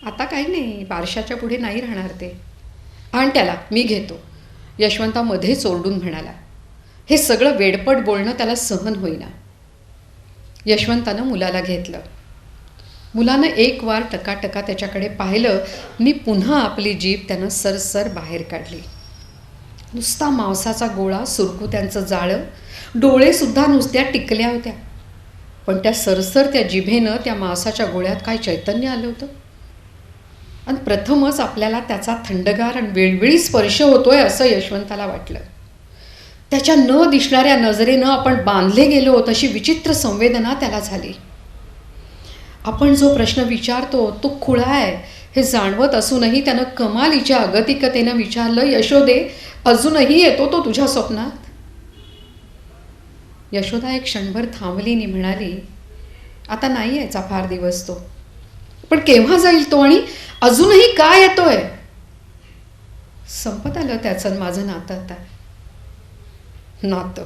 आता काही नाही, बारशाच्या पुढे नाही राहणार ते. आण त्याला, मी घेतो. यशवंता मध्येच ओरडून म्हणाला. हे सगळं वेडपट बोलणं त्याला सहन होईना. यशवंतानं मुलाला घेतलं. मुलानं एक वार टकाटका त्याच्याकडे पाहिलं आणि पुन्हा आपली जीभ त्यानं सरसर बाहेर काढली. नुसता मांसाचा गोळा, सुरकुत्यांचं जाळं, डोळेसुद्धा नुसत्या टिकल्या होत्या. पण त्या सरसर त्या जिभेनं त्या मांसाच्या गोळ्यात काय चैतन्य आलं होतं. आणि प्रथमच आपल्याला त्याचा थंडगार आणि वेळवेळी स्पर्श होतोय असं यशवंताला वाटलं. त्याच्या न दिसणाऱ्या नजरेनं आपण बांधले गेलो तशी विचित्र संवेदना त्याला झाली. आपण जो प्रश्न विचारतो तो खुळा आहे हे जाणवत असूनही त्यानं कमालीच्या अगतिकतेनं विचारलं, यशोदे, अजूनही येतो तो तुझ्या स्वप्नात? यशोदा एक क्षणभर थांबली आणि म्हणाली, आता नाही यायचा फार दिवस तो. पण केव्हा जाईल तो आणि अजूनही काय येतोय? संपत आलं त्याचं माझं नातं आता. नातं,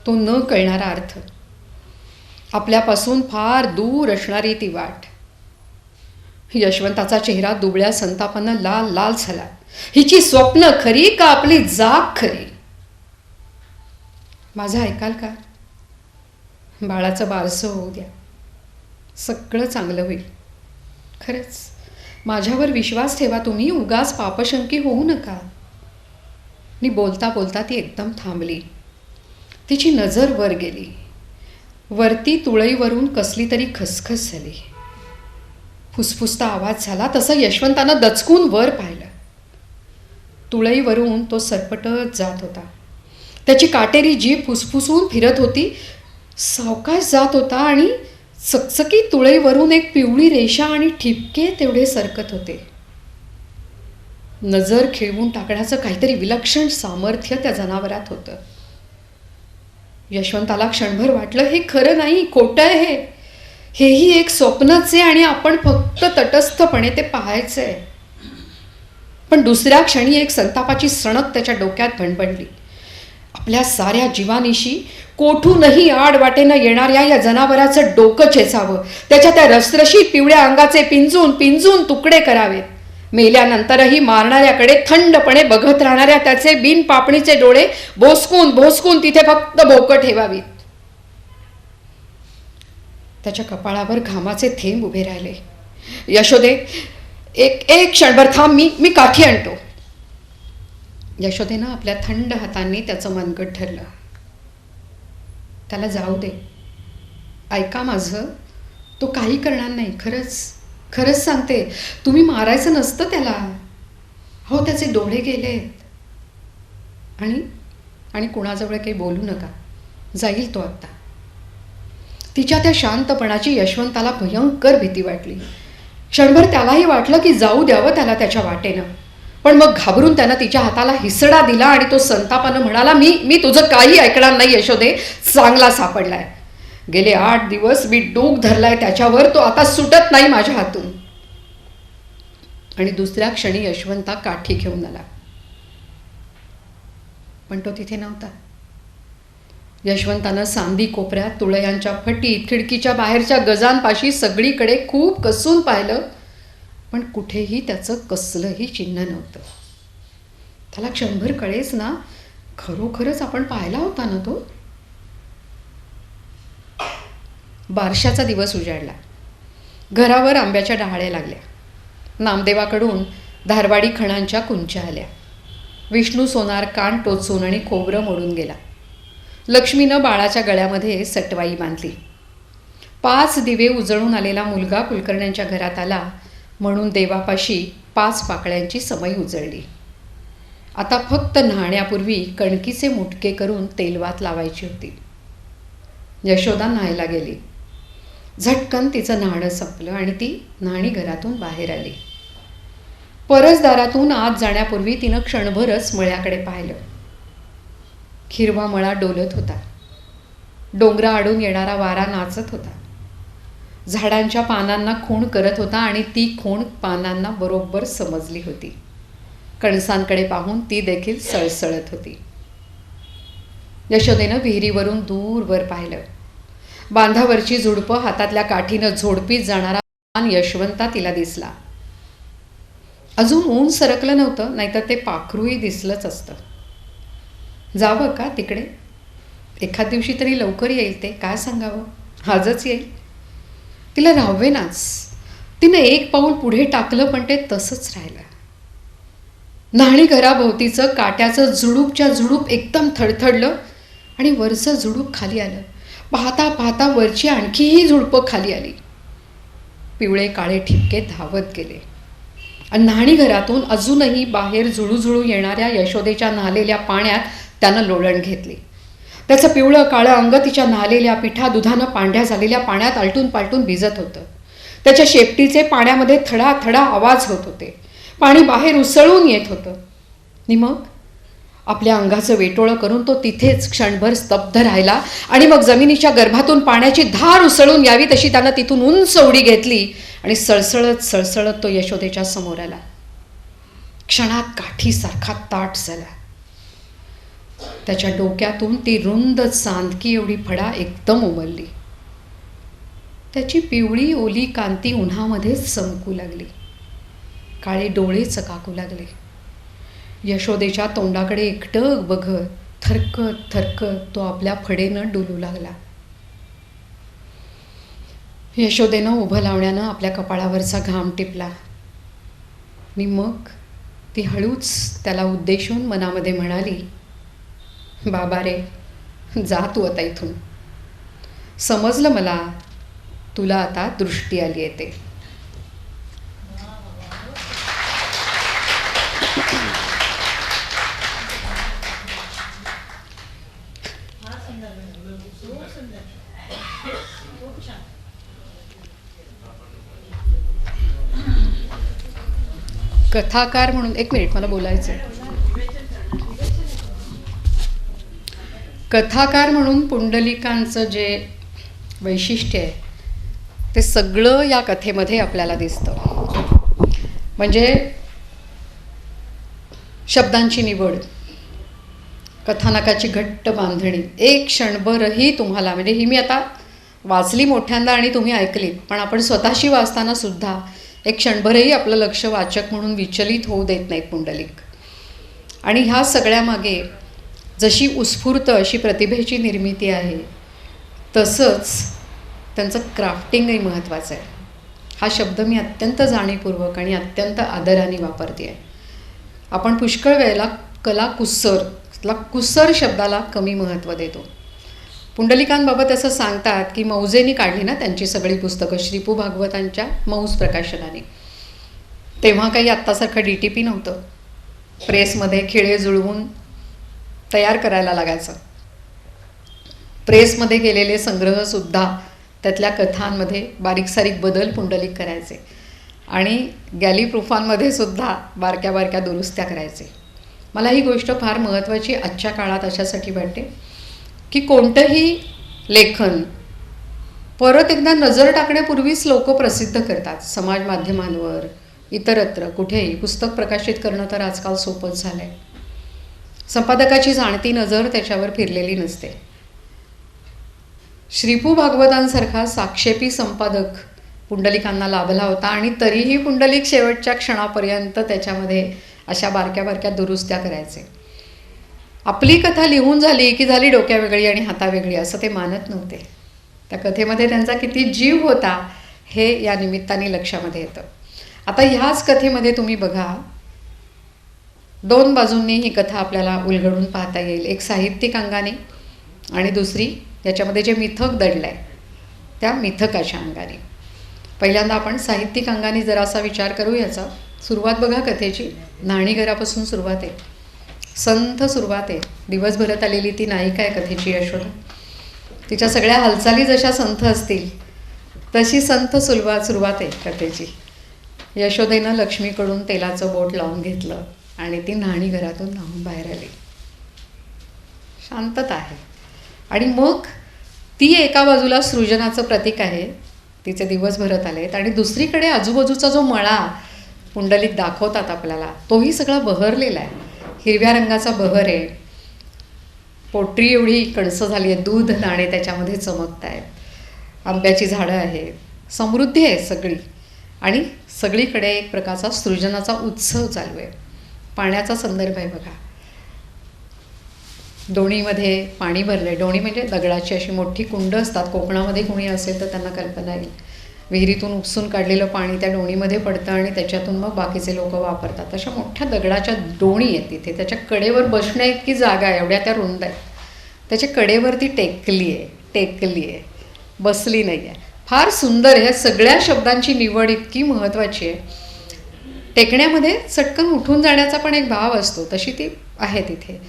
तो न कळणारा अर्थ, आपल्यापासून फार दूर असणारी ती वाट. यशवंताचा चेहरा दुबळ्या संतापानं लाल लाल झाला. हिची स्वप्न खरी का आपली जाग खरी? माझं ऐकाल का? बाळाचं बारसं होऊ द्या, सगळं चांगलं होईल. खरंच माझ्यावर विश्वास ठेवा तुम्ही, उगाच पापशंकी होऊ नका. आणि बोलता बोलता ती एकदम थांबली. तिची नजर वर गेली. वरती तुळईवरून कसली तरी खसखस झाली. फुसफुसता आवाज झाला. तसं यशवंतानं दचकून वर पाहिलं. तुळईवरून तो सरपटत जात होता. त्याची काटेरी जीभ फुसफुसून फिरत होती. सावकाश जात होता आणि चकचकी तुळईवरून एक पिवळी रेषा आणि ठिपके तेवढे सरकत होते. नजर खिळवून टाकण्याचं काहीतरी विलक्षण सामर्थ्य त्या जनावरात होतं. यशवंताला क्षणभर वाटलं हे खरं नाही, खोटं आहे, हेही एक स्वप्नच आहे आणि आपण फक्त तटस्थपणे ते पाहायचंय. पण दुसऱ्या क्षणी एक संतापाची सणक त्याच्या डोक्यात भणभणली. आपल्या साऱ्या जीवानीशी कोठूनही आड वाटेनं येणाऱ्या या जनावराचं डोकं चेचावं, त्याच्या त्या रसरशीत पिवळ्या अंगाचे पिंजून पिंजून तुकडे करावेत, मेल्यानंतरही मारणाऱ्याकडे थंडपणे बघत राहणाऱ्या त्याचे बिनपापणीचे डोळे भोसकून भोसकून तिथे फक्त भोकं ठेवावीत. त्याच्या कपाळावर घामाचे थेंब उभे राहिले. यशोदे, एक क्षणभर थांब, मी काठी आणतो. यशोदेनं आपल्या थंड हातांनी त्याचं मनगट धरलं. त्याला जाऊ दे, ऐका माझं, तो काही करणार नाही, खरंच सांगते. तुम्ही मारायचं नसतं त्याला. हो, त्याचे डोळे गेलेत आणि कुणाजवळ काही बोलू नका, जाईल तो आत्ता. तिच्या त्या शांतपणाची यशवंताला भयंकर भीती वाटली. क्षणभर त्यालाही वाटलं की जाऊ द्यावं त्याला त्याच्या वाटेनं. पण मग घाबरून त्यानं तिच्या हाताला हिसडा दिला आणि तो संतापानं म्हणाला, मी तुझं काही ऐकणार नाही यशोदे, चांगला सापडलाय. गेले 8 दिवस मी डोक धरलाय त्याच्यावर, तो आता सुटत नाही माझ्या हातून. आणि दुसऱ्या क्षणी यशवंता काठी घेऊन आला. पण तो तिथे नव्हता. यशवंतानं सांदी कोपऱ्यात, तुळयांच्या फटीत, खिडकीच्या बाहेरच्या गजांपाशी सगळीकडे खूप कसून पाहिलं, पण कुठेही त्याचं कसलंही चिन्ह नव्हतं. त्याला क्षणभर कळेच ना, खरोखरच आपण पाहिला होता ना तो. बारशाचा दिवस उजाडला. घरावर आंब्याच्या डहाळ्या लागल्या. नामदेवाकडून धारवाडी खणांच्या कुंच्या आल्या. विष्णू सोनार कान टोचून आणि खोबरं मोडून गेला. लक्ष्मीनं बाळाच्या गळ्यामध्ये सटवाई बांधली. 5 दिवे उजळून आलेला मुलगा कुलकर्ण्यांच्या घरात आला म्हणून देवापाशी 5 पाकळ्यांची समई उजळली. आता फक्त न्हाण्यापूर्वी कणकीचे मुटके करून तेलवात लावायची होती. यशोदा न्हायला गेली. झटकन तिचं न्हाणं संपलं आणि ती न्हाणी घरातून बाहेर आली. परसदारातून आत जाण्यापूर्वी तिनं क्षणभरच मळ्याकडे पाहिलं. हिरवा मळा डोलत होता. डोंगराआडून येणारा वारा नाचत होता. झाडांच्या पानांना खूण करत होता आणि ती खूण पानांना बरोबर समजली होती. कणसांकडे पाहून ती देखील सळसळत होती. यशोदेनं विहिरीवरून दूरवर पाहिलं. बांधावरची झुडपं हातातल्या काठीनं झोडपीत जाणारा यशवंता तिला दिसला. अजून ऊन सरकलं नव्हतं, नाहीतर ते पाखरूही दिसलंच असतं. जावं का तिकडे? एखाद दिवशी तरी लवकर येईल ते, काय सांगावं, आजच येईल. तिला राहावेनाच. तिनं 1 पाऊल पुढे टाकलं, पण ते तसंच राहिलं. न्हाणी घराभोवतीचं काट्याचं झुडूपच्या झुडूप एकदम थडथडलं आणि वरचं झुडूप खाली आलं. पाहता पाहता वरची आणखीही झुडपं खाली आली. पिवळे काळे ठिपके धावत गेले. आणि न्हाणी घरातून अजूनही बाहेर झुळूझुळू येणाऱ्या यशोदेच्या न्हालेल्या पाण्यात त्यानं लोळण घेतली. त्याचं पिवळं काळं अंग तिच्या न्हालेल्या पिठा दुधानं पांढऱ्या झालेल्या पाण्यात आलटून पालटून भिजत होतं. त्याच्या शेपटीचे पाण्यामध्ये थडा थडा आवाज होत होते. पाणी बाहेर उसळून येत होतं. आणि मग आपल्या अंगाचं वेटोळं करून तो तिथेच क्षणभर स्तब्ध राहिला. आणि मग जमिनीच्या गर्भातून पाण्याची धार उसळून यावी तशी त्यानं तिथून उंच उडी घेतली आणि सळसळत सळसळत तो यशोदेच्या समोर आला. क्षणात काठीसारखा ताट झाला. त्याच्या डोक्यातून ती रुंद चांदकी एवढी फडा एकदम उमलली. त्याची पिवळी ओली कांती उन्हामध्ये चमकू लागली. काळे डोळे चकाकू लागले. यशोदेच्या तोंडाकडे एकटक बघत थरकत थरकत तो आपल्या फडेनं डोलू लागला. यशोदेनं उभं लावण्यानं आपल्या कपाळावरचा घाम टिपला. आणि मग ती हळूच त्याला उद्देशून मनामध्ये म्हणाली, बाबा रे, जा तू आता इथून. समजलं मला, तुला आता दृष्टी आली आहे ते. कथाकार म्हणून एक मिनिट मला बोलायचं आहे. कथाकार म्हणून पुंडलिकांचं जे वैशिष्ट्य आहे ते सगळं या कथेमध्ये आपल्याला दिसतं. म्हणजे शब्दांची निवड, कथानकाची घट्ट बांधणी, एक क्षणभरही तुम्हाला, म्हणजे ही मी आता वाचली मोठ्यांदा आणि तुम्ही ऐकलीत, पण आपण स्वतःशी वाचताना सुद्धा एक क्षणभरही आपलं लक्ष वाचक म्हणून विचलित होऊ देत नाहीत पुंडलिक. आणि ह्या सगळ्यामागे जशी उत्स्फूर्त अशी प्रतिभेची निर्मिती आहे तसंच त्यांचं क्राफ्टिंगही महत्त्वाचं आहे. हा शब्द मी अत्यंत जाणीवपूर्वक आणि अत्यंत आदराने वापरते आहे. आपण पुष्कळ वेळेला कुस्सर शब्दाला कमी महत्त्व देतो. पुंडलिकांबाबत असं सांगतात की मौजेनी काढली ना त्यांची सगळी पुस्तकं श्रीपू भागवतांच्या मौज प्रकाशनाने. तेव्हा काही आत्तासारखं DTP नव्हतं. प्रेसमध्ये खिळे जुळवून तयार करायला लागायचं. प्रेसमध्ये गेलेले संग्रहसुद्धा त्यातल्या कथांमध्ये बारीक सारीक बदल पुंडलिक करायचे आणि गॅली प्रूफांमध्ये सुद्धा बारक्या बारक्या दुरुस्त्या करायचे. मला ही गोष्ट फार महत्त्वाची आजच्या काळात अशासाठी वाटते की कोणतंही लेखन परत एकदा नजर टाकण्यापूर्वीच लोक प्रसिद्ध करतात. समाज माध्यमांवर, इतरत्र कुठेही पुस्तक प्रकाशित करणं तर आजकाल सोपंच झालं आहे. संपादकाची जाणती नजर त्याच्यावर फिरलेली नसते. श्रीपू भागवतांसारखा साक्षेपी संपादक पुंडलिकांना लाभला होता आणि तरीही पुंडलिक शेवटच्या क्षणापर्यंत त्याच्यामध्ये अशा बारक्या बारक्या दुरुस्त्या करायचे. आपली कथा लिहून झाली की झाली डोक्या वेगळी आणि हाता वेगळी असं ते मानत नव्हते. त्या कथेमध्ये त्यांचा किती जीव होता हे या निमित्ताने लक्षामध्ये येतं. आता ह्याच कथेमध्ये तुम्ही बघा, दोन बाजूंनी ही कथा आपल्याला उलगडून पाहता येईल. एक साहित्यिक अंगाने आणि दुसरी याच्यामध्ये जे मिथक दडलं आहे त्या मिथकाच्या अंगाने. पहिल्यांदा आपण साहित्यिक अंगाने जरासा विचार करू याचा. सुरुवात बघा कथेची, न्हाणीघरापासून सुरुवात आहे. संथ सुरुवात आहे. दिवसभरात आलेली ती नायिका आहे कथेची यशोदा. तिच्या सगळ्या हालचाली जशा संथ असतील तशी संथ सुरुवात आहे कथेची. यशोदेनं लक्ष्मीकडून तेलाचं बोट लावून घेतलं आणि ती न्हाणीघरातून न्हाऊन बाहेर आली. शांतता आहे. आणि मग ती एका बाजूला सृजनाचं प्रतीक आहे, तिचे दिवस भरत आलेत, आणि दुसरीकडे आजूबाजूचा जो मळा पुंडलिक दाखवतात आपल्याला तोही सगळा बहरलेला आहे. हिरव्या रंगाचा बहर आहे. पोटरी एवढी कणसं झाली आहे, दूध दाणे त्याच्यामध्ये चमकत आहेत. आंब्याची झाडं आहेत, समृद्धी आहे सगळी. आणि सगळीकडे एक प्रकारचा सृजनाचा उत्सव चालू आहे. पाण्याचा संदर्भ आहे बघा. डोणीमध्ये पाणी भरलं आहे. डोणी म्हणजे दगडाची अशी मोठी कुंड असतात. कोकणामध्ये कोणी असेल तर त्यांना कल्पना येईल. विहिरीतून उपसून काढलेलं पाणी त्या डोणीमध्ये पडतं आणि त्याच्यातून मग बाकीचे लोक वापरतात. अशा मोठ्या दगडाच्या डोणी आहेत तिथे. त्याच्या कडेवर बसण्या इतकी जागा आहे, एवढ्या त्या रुंद आहेत. त्याच्या कडेवरती टेकली आहे, बसली नाही आहे. फार सुंदर. ह्या सगळ्या शब्दांची निवड इतकी महत्त्वाची आहे. टेकण्यामध्ये चटकन उठून जाण्याचा पण एक भाव असतो, तशी ती आहे तिथे.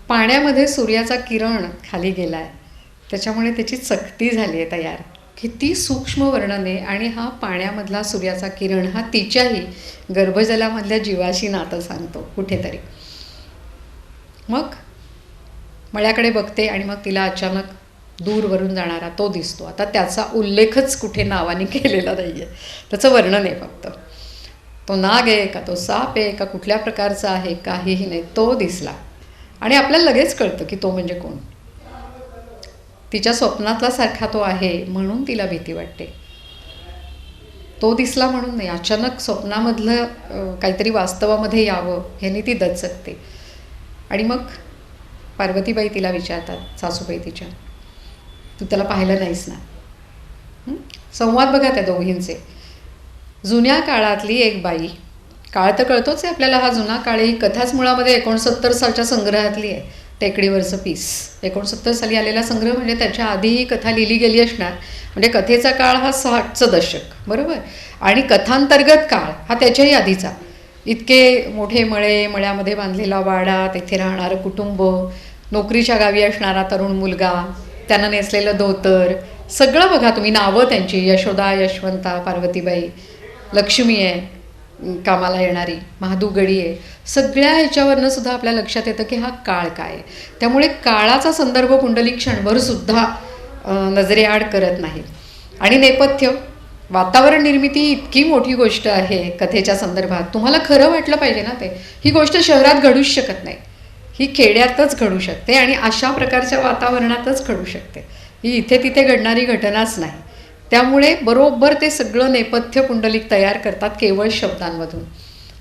पाण्यामध्ये सूर्याचा किरण खाली गेला आहे, त्याच्यामुळे त्याची चकती झाली आहे तयार. किती सूक्ष्म वर्णन आहे. आणि हा पाण्यामधला सूर्याचा किरण हा तिच्याही गर्भजलामधल्या जीवाशी नातं सांगतो कुठेतरी. मग मळ्याकडे बघते आणि मग तिला अचानक दूरवरून जाणारा तो दिसतो. आता त्याचा उल्लेखच कुठे नावाने केलेला नाही आहे, त्याचं वर्णन आहे फक्त. तो नाग आहे का, तो साप आहे का, कुठल्या प्रकारचा आहे, काहीही नाही. तो दिसला आणि आपल्याला लगेच कळतं की तो म्हणजे कोण. तिच्या स्वप्नातला सारखा तो आहे म्हणून तिला भीती वाटते. तो दिसला म्हणून नाही, अचानक स्वप्नामधलं काहीतरी वास्तवामध्ये यावं ह्याने ती दचकते. आणि मग पार्वतीबाई तिला विचारतात, सासूबाई तिच्या, तू त्याला पाहिलं नाहीस ना. संवाद बघा त्या दोघींचे. जुन्या काळातली एक बाई, काळ तर कळतोच आहे आपल्याला. हा जुना काळ, ही कथाच मुळामध्ये 69 सालच्या संग्रहातली आहे. टेकडीवरचं पीस 69 साली आलेला संग्रह, म्हणजे त्याच्या आधी ही कथा लिहिली गेली असणार. म्हणजे कथेचा काळ हा 60चं दशक, बरोबर. आणि कथांतर्गत काळ हा त्याच्याही आधीचा. इतके मोठे मळे, मळ्यामध्ये बांधलेला वाडा, तिथे राहणारं कुटुंब, नोकरीच्या गावी असणारा तरुण मुलगा, त्यानं नेसलेलं धोतर, सगळं बघा तुम्ही. नावं त्यांची, यशोदा, यशवंता, पार्वतीबाई, लक्ष्मी आहे. कामाला येणारी महादूगडी आहे, सगळ्या ह्याच्यावरनं सुद्धा आपल्या लक्षात येतं की हा काळ काय आहे. त्यामुळे काळाचा संदर्भ कुंडली क्षणभरसुद्धा नजरेआड करत नाही. आणि नेपथ्य वातावरण निर्मिती इतकी मोठी गोष्ट आहे कथेच्या संदर्भात. तुम्हाला खरं वाटलं पाहिजे ना, ही गोष्ट शहरात घडूच शकत नाही, ही खेड्यातच घडू शकते आणि अशा प्रकारच्या वातावरणातच घडू शकते. ही इथे तिथे घडणारी घटनाच नाही. त्यामुळे बरोबर ते सगळं नेपथ्य पुंडलिक तयार करतात केवळ शब्दांमधून.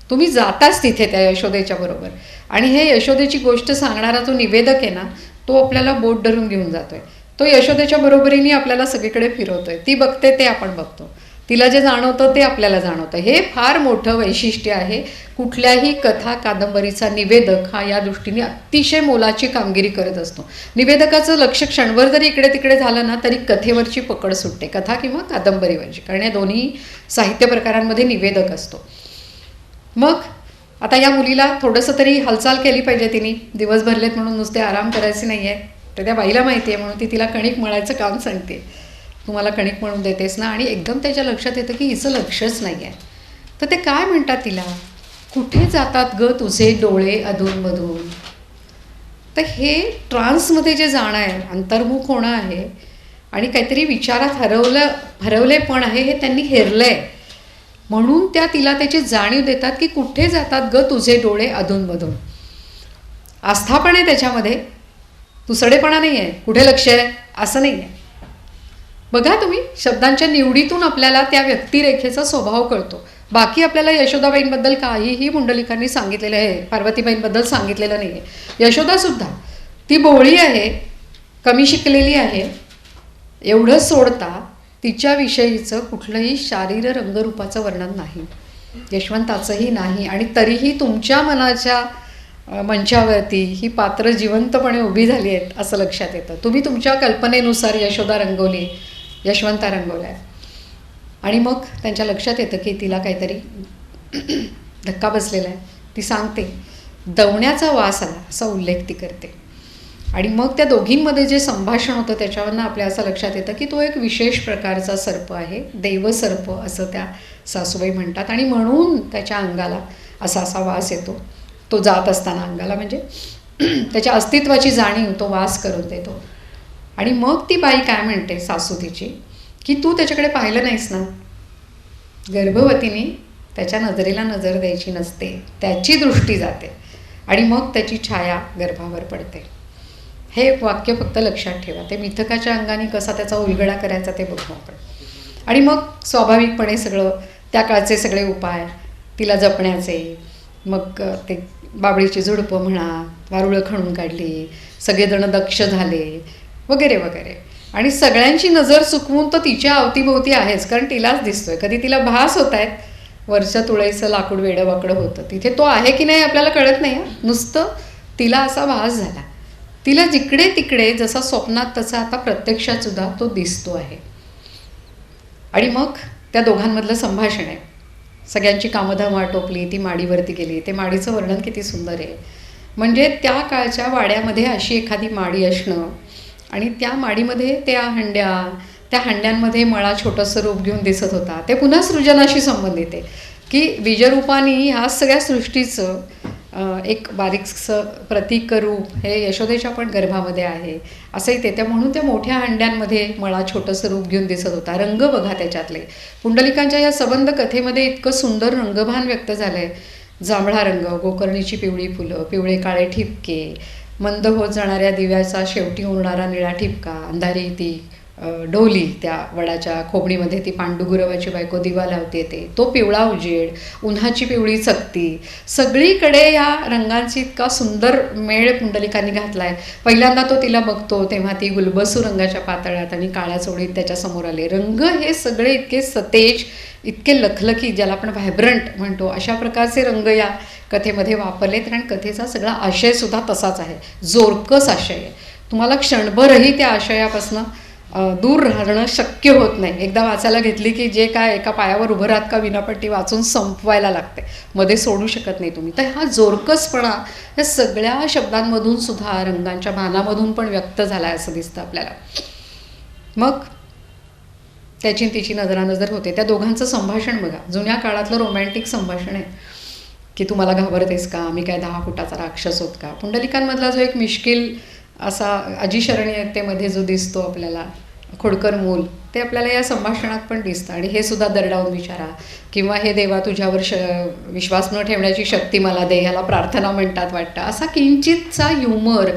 तुम्ही जाताच तिथे त्या यशोदेच्या बरोबर आणि हे यशोदेची गोष्ट सांगणारा जो निवेदक आहे ना, तो आपल्याला बोट धरून घेऊन जातोय. तो यशोदेच्या बरोबरीने आपल्याला सगळीकडे फिरवतोय. ती बघते ते आपण बघतो, तिला जे जाणवतं ते आपल्याला जाणवतं. हे फार मोठं वैशिष्ट्य आहे. कुठल्याही कथा कादंबरीचा निवेदक हा या दृष्टीने अतिशय मोलाची कामगिरी करत असतो. निवेदकाचं लक्ष क्षणभर जरी इकडे तिकडे झालं ना तरी कथेवरची पकड सुटते, कथा किंवा कादंबरीवरची, कारण या दोन्ही साहित्य प्रकारांमध्ये निवेदक असतो. मग आता या मुलीला थोडंसं तरी हालचाल केली पाहिजे तिने. दिवस भरलेत म्हणून नुसते आराम करायचे नाही आहे. तर त्या बाईला माहिती आहे म्हणून ती तिला कणिक मळायचं काम सांगते. तुम्हाला कणिक म्हणून देतेस ना. आणि एकदम त्याच्या लक्षात येतं की हिचं लक्षच नाही आहे. तर ते काय म्हणतात तिला, कुठे जातात ग तुझे डोळे अधूनमधून. तर हे ट्रान्समध्ये जे जाणं आहे, अंतर्मुख होणं आहे आणि काहीतरी विचारात हरवलेपण आहे, हे त्यांनी हेरलं आहे. म्हणून त्या तिला त्याची जाणीव देतात की कुठे जातात ग तुझे डोळे अधूनमधून. आस्था पण आहे त्याच्यामध्ये, तुसडेपणा नाही आहे, कुठे लक्ष आहे असं नाही आहे. बघा तुम्ही, शब्दांच्या निवडीतून आपल्याला त्या व्यक्तिरेखेचा स्वभाव कळतो. बाकी आपल्याला यशोदाबाईंबद्दल काहीही पुंडलिकांनी सांगितलेलं आहे, पार्वतीबाईंबद्दल सांगितलेलं नाही आहे. यशोदासुद्धा ती भोळी आहे, कमी शिकलेली आहे, एवढं सोडता तिच्याविषयीचं कुठलंही शारीर रंगरूपाचं वर्णन नाही, यशवंताचंही नाही. आणि तरीही तुमच्या मनाच्या मंचावरती ही पात्र जिवंतपणे उभी झाली आहेत असं लक्षात येतं. तुम्ही तुमच्या कल्पनेनुसार यशोदा रंगवली, यशवंता रंगवला आहे. आणि मग त्यांच्या लक्षात येतं की तिला काहीतरी धक्का बसलेला आहे. ती सांगते, दवण्याचा वास आला असा उल्लेख ती करते. आणि मग त्या दोघींमध्ये जे संभाषण होतं त्याच्यावरनं आपल्या असं लक्षात येतं की तो एक विशेष प्रकारचा सर्प आहे, देवसर्प असं त्या सासूबाई म्हणतात. आणि म्हणून त्याच्या अंगाला असा वास येतो. तो जात असताना अंगाला, म्हणजे त्याच्या अस्तित्वाची जाणीव तो वास करून देतो. आणि मग ती बाई काय म्हणते सासू तिची, की तू त्याच्याकडे पाहिलं नाहीस ना, गर्भवतीने त्याच्या नजरेला नजर द्यायची नसते, त्याची दृष्टी जाते आणि मग त्याची छाया गर्भावर पडते. हे वाक्य फक्त लक्षात ठेवा. ते मिथकाच्या अंगाने कसा त्याचा उलगडा करायचा ते बघू आपण. आणि मग स्वाभाविकपणे सगळं त्या काळचे सगळे उपाय तिला जपण्याचे, मग ते बाबळीची झुडपं म्हणा, वारुळं खणून काढली, सगळेजण दक्ष झाले वगैरे वगैरे. आणि सगळ्यांची नजर चुकवून तो तिच्या अवतीभोवती आहेच, कारण तिलाच दिसतोय. कधी तिला भास होत आहेत वरच्या तुळईचं लाकूड वेडं वाकडं होतं, तिथे तो आहे की नाही आपल्याला कळत नाही. नुसतं तिला असा भास झाला. तिला जिकडे तिकडे जसा स्वप्नात तसा आता प्रत्यक्षात सुद्धा तो दिसतो आहे. आणि मग त्या दोघांमधलं संभाषण आहे. सगळ्यांची कामधाम आटोपली, ती माडीवरती गेली. ते माडीचं वर्णन किती सुंदर आहे. म्हणजे त्या काळच्या वाड्यामध्ये अशी एखादी माडी असणं आणि त्या माडीमध्ये त्या हंड्यांमध्ये मळा छोटंसं रूप घेऊन दिसत होता. ते पुन्हा सृजनाशी संबंधित आहे की बीजरूपाने ह्या सगळ्या सृष्टीचं एक बारीकसं प्रतीक रूप हे यशोदेच्या पण गर्भामध्ये आहे असंही ते. त्या म्हणून त्या मोठ्या हंड्यांमध्ये मळा छोटंसं रूप घेऊन दिसत होता. रंग बघा त्याच्यातले. पुंडलिकांच्या या सबंध कथेमध्ये इतकं सुंदर रंगभान व्यक्त झालं आहे. जांभळा रंग, गोकर्णीची पिवळी फुलं, पिवळे काळे ठिपके, मंद होत जाणाऱ्या दिव्याचा शेवटी उरणारा निळा ठिपका, अंधारी ती ढोली, त्या वडाच्या खोबणीमध्ये ती पांडुगुरवाची बायको दिवा लावते तो पिवळा उजेड, उन्हाची पिवळी चकती, सगळीकडे या रंगांची इतका सुंदर मेळ पुंडलिकांनी घातला आहे. पहिल्यांदा तो तिला बघतो तेव्हा ती गुलबसू रंगाच्या पातळ्यात आणि काळ्या चोळीत त्याच्यासमोर आले. रंग हे सगळे इतके सतेज, इतके लखलखी, ज्याला आपण व्हायब्रंट म्हणतो, अशा प्रकारचे रंग या कथेमध्ये वापरलेत. आणि कथेचा सगळा आशयसुद्धा तसाच आहे, जोरकस आशय आहे. तुम्हाला क्षणभरही त्या आशयापासून दूर राहणं शक्य होत नाही. एकदा वाचायला घेतली की जे काय एका पायावर उभं राहत का विनापट्टी वाचून संपवायला लागते, मध्ये सोडू शकत नाही तुम्ही. तर हा जोरकसपणा या सगळ्या शब्दांमधून सुद्धा, रंगांच्या भानामधून पण व्यक्त झाला आहे असं दिसतं आपल्याला. मग त्याची आणि तिची नजरानजर होते. त्या दोघांचं संभाषण बघा, जुन्या काळातलं रोमॅन्टिक संभाषण आहे की तू मला घाबरतेस का, मी काय 10 फुटाचा राक्षस होत का. पुंडलिकांमधला जो एक मिश्किल असा अजिशरणीयतेमध्ये जो दिसतो आपल्याला, खोडकर मूल, ते आपल्याला या संभाषणात पण दिसतं. आणि हे सुद्धा दरडावून विचारा, किंवा हे देवा तुझ्यावर विश्वास न ठेवण्याची शक्ती मला दे, ह्याला प्रार्थना म्हणतात वाटतं. असा किंचितचा ह्युमर,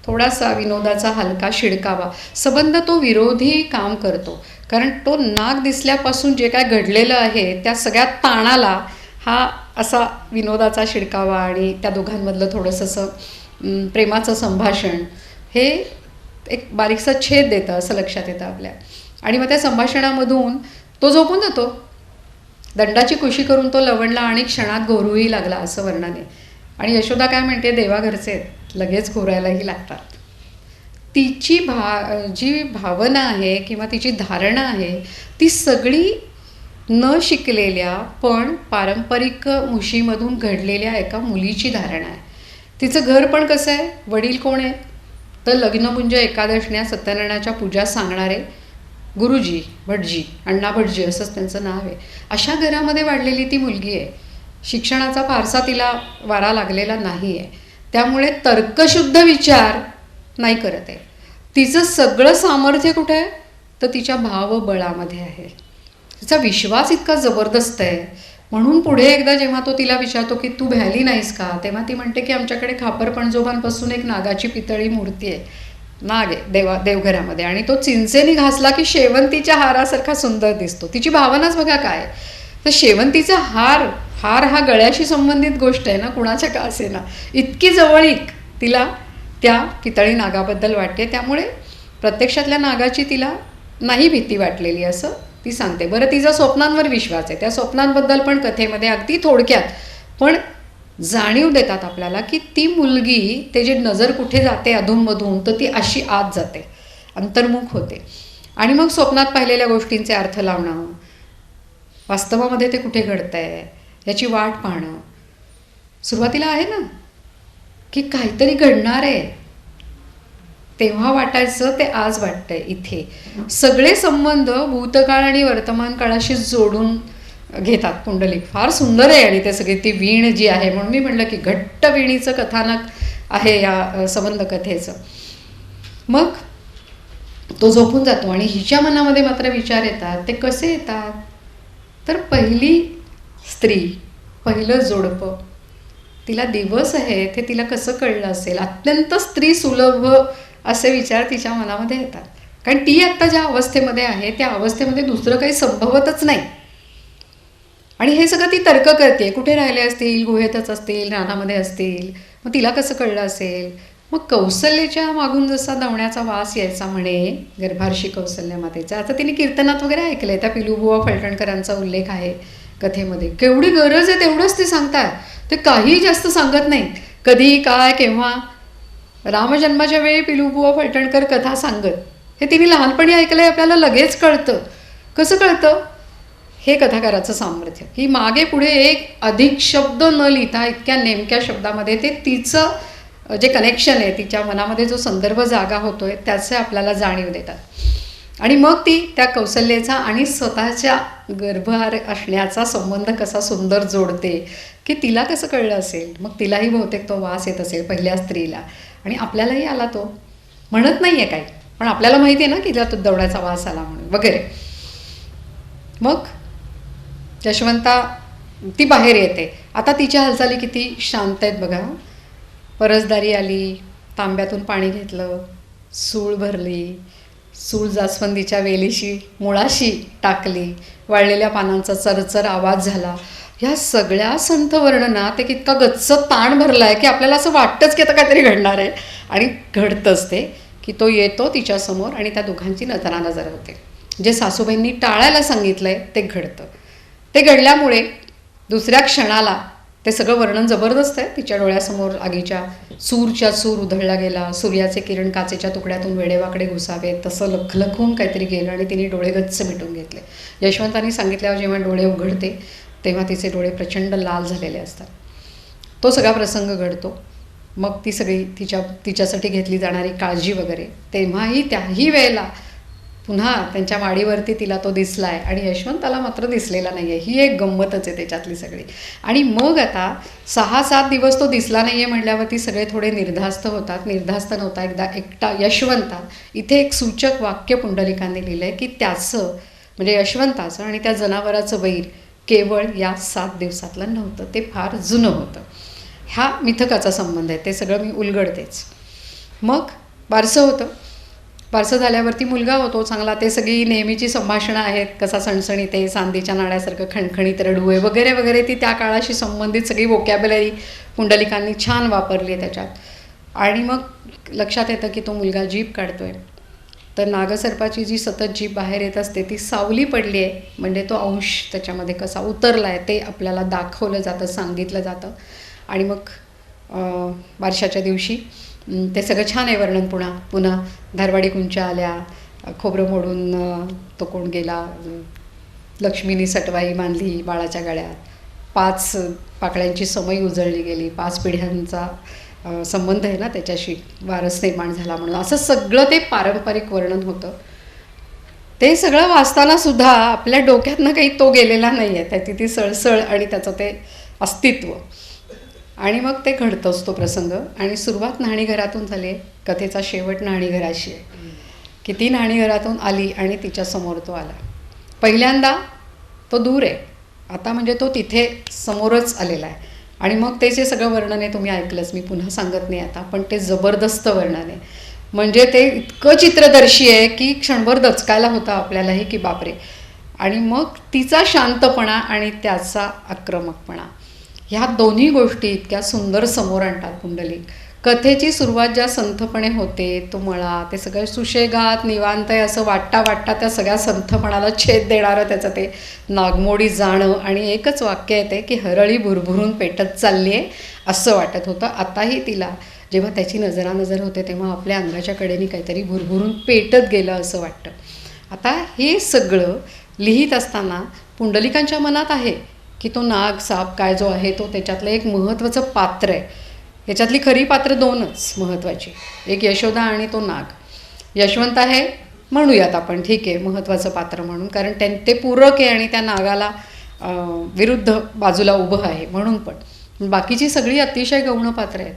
थोडासा विनोदाचा हलका शिडकावा, संबंध तो विरोधी काम करतो. कारण तो नाक दिसल्यापासून जे काय घडलेलं आहे त्या सगळ्या ताणाला हा असा विनोदाचा शिडकावा आणि त्या दोघांमधलं थोडंसं असं प्रेमाचं संभाषण हे एक बारीकसा छेद देतं असं लक्षात येतं आपल्या. आणि मग त्या संभाषणामधून तो झोपून जातो. दंडाची कुशी करून तो लवणला आणि क्षणात घोरूही लागला असं वर्णन आहे. आणि यशोदा काय म्हणते, देवा घरचे आहेत, लगेच घोरायलाही लागतात. तिची जी भावना आहे किंवा तिची धारणा आहे ती सगळी न शिकलेल्या पण पारंपरिक मुशीमधून घडलेल्या एका मुलीची धारणा आहे. तिचं घर पण कसं आहे, वडील कोण आहेत तर लग्नपुंज एकादशण्या सत्यनारायणाच्या पूजा सांगणारे गुरुजी भटजी, अण्णा भटजी असंच त्यांचं नाव आहे. अशा घरामध्ये वाढलेली ती मुलगी आहे. शिक्षणाचा फारसा तिला वारा लागलेला नाही आहे. त्यामुळे तर्कशुद्ध विचार नाही करत आहे. तिचं सगळं सामर्थ्य कुठे आहे तर तिच्या भावबळामध्ये आहे. तिचा विश्वास इतका जबरदस्त आहे. म्हणून पुढे एकदा जेव्हा तो तिला विचारतो की तू भ्याली नाहीस का, तेव्हा ती म्हणते की आमच्याकडे खापर पणजोबांपासून एक नागाची पितळी मूर्ती आहे, नाग आहे देवघरामध्ये, आणि तो चिंचेनी घासला की शेवंतीच्या हारासारखा सुंदर दिसतो. तिची भावनाच बघा काय. तर शेवंतीचा हार हा गळ्याशी संबंधित गोष्ट आहे ना, कुणाच्या का असे ना, इतकी जवळीक तिला त्या पितळी नागाबद्दल वाटते. त्यामुळे प्रत्यक्षातल्या नागाची तिला नाही भीती वाटलेली असं ती सांगते. बरं, तिचा स्वप्नांवर विश्वास आहे. त्या स्वप्नांबद्दल पण कथेमध्ये अगदी थोडक्यात पण जाणीव देतात आपल्याला की ती मुलगी, ते जे नजर कुठे जाते अधूनमधून तर ती अशी आत जाते, अंतर्मुख होते. आणि मग स्वप्नात पाहिलेल्या गोष्टींचे अर्थ लावणं, वास्तवामध्ये ते कुठे घडतं आहे याची वाट पाहणं. सुरुवातीला आहे ना की काहीतरी घडणार आहे, तेव्हा वाटायचं ते आज वाटतंय. इथे सगळे संबंध भूतकाळ आणि वर्तमान काळाशी जोडून घेतात पुंडलिक. फार सुंदर आहे. आणि ते सगळे ती वीण जी आहे, म्हणून मी म्हटलं की घट्ट वीणीचं कथानक आहे या संबंध कथेचं. मग तो झोपून जातो आणि हिच्या मनामध्ये मात्र विचार येतात. ते कसे येतात तर पहिली स्त्री, पहिलं जोडपं, तिला दिवस आहे ते तिला कसं कळलं असेल. अत्यंत स्त्री सुलभ असे विचार तिच्या मनामध्ये येतात. कारण ती आत्ता ज्या अवस्थेमध्ये आहे त्या अवस्थेमध्ये दुसरं काही संभवतच नाही. आणि हे सगळं ती तर्क करते. कुठे राहिले असतील, गुहेतच असतील, रानामध्ये असतील, मग तिला कसं कळलं असेल. मग कौसल्याच्या मागून जसा दवण्याचा वास यायचा म्हणे गर्भार्शी कौसल्या मातेचा, आता तिने कीर्तनात वगैरे ऐकलंय. त्या पिलूबुवा फलटणकरांचा उल्लेख आहे कथेमध्ये. केवढी गरज आहे तेवढंच ते सांगतात. ते काही जास्त सांगत नाहीत. कधी, काय, केव्हा. रामजन्माच्या वेळी पिलूबुवा फलटणकर कथा सांगत, हे तिने लहानपणी ऐकलंय, आपल्याला लगेच कळतं. कसं कळतं? हे कथाकाराचं सामर्थ्य की मागे पुढे एक अधिक शब्द न लिहिता इतक्या नेमक्या शब्दामध्ये ते तिचं जे कनेक्शन आहे, तिच्या मनामध्ये जो संदर्भ जागा होतोय त्याचे आपल्याला जाणीव देतात. आणि मग ती त्या कौशल्याचा आणि स्वतःच्या गर्भार असण्याचा संबंध कसा सुंदर जोडते की तिला कसं कळलं असेल. मग तिलाही बहुतेक तो वास येत असेल पहिल्या स्त्रीला, आणि आपल्यालाही आला. तो म्हणत नाही आहे काही, पण आपल्याला माहिती आहे ना की तो दवडाचा वास आला म्हणून वगैरे. मग यशवंता ती बाहेर येते. आता तिच्या हालचाली किती शांत आहेत बघा. परसदारी आली, तांब्यातून पाणी घेतलं, सूळ भरली, सूळ जास्वंदीच्या वेलीशी मुळाशी टाकली, वाळलेल्या पानांचा चरचर आवाज झाला. ह्या सगळ्या संथ वर्णनात एक इतका गच्च ताण भरला आहे की आपल्याला असं वाटतंच की आता काहीतरी घडणार आहे. आणि घडतंच ते की तो येतो तिच्यासमोर आणि त्या दोघांची नजरानजर होते. जे सासूबाईंनी टाळायला सांगितलं आहे ते घडतं. ते घडल्यामुळे दुसऱ्या क्षणाला ते सगळं वर्णन जबरदस्त आहे. तिच्या डोळ्यासमोर आगीच्या चूरच्या चूर उधळला गेला. सूर्याचे किरण काचेच्या तुकड्यातून वेडेवाकडे घुसावे तसं लखलखून काहीतरी गेलं आणि तिने डोळे गच्च मिटून घेतले. यशवंतांनी सांगितल्यावर जेव्हा डोळे उघडते तेव्हा तिचे डोळे प्रचंड लाल झालेले असतात. तो सगळा प्रसंग घडतो. मग ती सगळी तिच्यासाठी घेतली जाणारी काळजी वगैरे, तेव्हाही त्याही वेळेला पुन्हा त्यांच्या वाडीवरती तिला तो दिसलाय आणि यशवंताला मात्र दिसलेला नाही आहे. ही एक गंमतच आहे त्याच्यातली सगळी. आणि मग आता 6-7 दिवस तो दिसला नाही आहे म्हटल्यावरती सगळे थोडे निर्धास्त होतात. निर्धास्त नव्हता एकटा यशवंता. इथे एक सूचक वाक्य पुंडलिकांनी लिहिलं आहे की त्याचं म्हणजे यशवंताचं आणि त्या जनावराचं वैर केवळ या 7 दिवसातलं नव्हतं, ते फार जुनं होतं. हा मिथकाचा संबंध आहे. ते सगळं मी उलगडतेच. मग बारसं होतं. बारसं झाल्यावरती मुलगा होतो चांगला. ते सगळी नेहमीची संभाषणं आहेत, कसा सणसणीत आहे, चांदीच्या नाण्यासारखं खणखणीत रडू आहे वगैरे वगैरे. ती त्या काळाशी संबंधित सगळी वोकॅब्युलरी पुंडलिकांनी छान वापरली आहे त्याच्यात. आणि मग लक्षात येतं की तो मुलगा जीभ काढतोय. तर नागसर्पाची जी सतत जीभ बाहेर येत असते ती सावली पडली आहे, म्हणजे तो अंश त्याच्यामध्ये कसा उतरला आहे ते आपल्याला दाखवलं जातं, सांगितलं जातं. आणि मग बारशाच्या दिवशी ते सगळं छान आहे वर्णन. पुन्हा धारवाडी कुंच्या आल्या, खोबरं मोडून तो कोण गेला, लक्ष्मीनी सटवाई बांधली बाळाच्या गळ्यात, 5 पाकळ्यांची समई उजळली गेली, 5 पिढ्यांचा संबंध आहे ना त्याच्याशी, वारस निर्माण झाला म्हणून. असं सगळं ते पारंपरिक वर्णन होतं. ते सगळं वाचताना सुद्धा आपल्या डोक्यातनं काही तो गेलेला नाही आहे, त्याची ती सळसळ आणि त्याचं ते अस्तित्व. आणि मग ते घडतोच तो प्रसंग. आणि सुरुवात न्हाणीघरातून झाली आहे, कथेचा शेवट न्हाणीघराशी आहे. की ती न्हाणीघरातून आली आणि तिच्यासमोर तो आला. पहिल्यांदा तो दूर आहे, आता म्हणजे तो तिथे समोरच आलेला आहे. आणि मग ते जे सगळं वर्णन आहे तुम्ही ऐकलंच, मी पुन्हा सांगत नाही आता, पण ते जबरदस्त वर्णन आहे. म्हणजे ते इतकं चित्रदर्शी आहे की क्षणभर दचकायला होतं आपल्यालाही की बापरे. आणि मग तिचा शांतपणा आणि त्याचा आक्रमकपणा, ह्या दोन्ही गोष्टी इतक्या सुंदर समोर आणतात पुंडलिक. कथेची सुरुवात ज्या संथपणे होते, तो मळा, ते सगळं सुशेगात निवांत आहे असं वाटता त्या सगळ्या संथपणाला छेद देणारं त्याचं ते नागमोडी जाणं. आणि एकच वाक्य येते की हरळी भुरभुरून पेटत चालली आहे असं वाटत होतं. आताही तिला जेव्हा त्याची नजरानजर होते तेव्हा आपल्या अंगाच्या कडेने काहीतरी भुरभुरून पेटत गेलं असं वाटतं. आता हे सगळं लिहित असताना पुंडलिकांच्या मनात आहे की तो नाग साप काय जो आहे तो त्याच्यातलं एक महत्त्वाचं पात्र आहे. याच्यातली खरी पात्र 2च महत्त्वाची, एक यशोदा आणि तो नाग. यशवंत आहे म्हणूयात आपण, ठीक आहे, महत्त्वाचं पात्र म्हणून, कारण ते पूरक आहे आणि त्या नागाला विरुद्ध बाजूला उभं आहे म्हणून. पण बाकीची सगळी अतिशय गौण पात्र आहेत.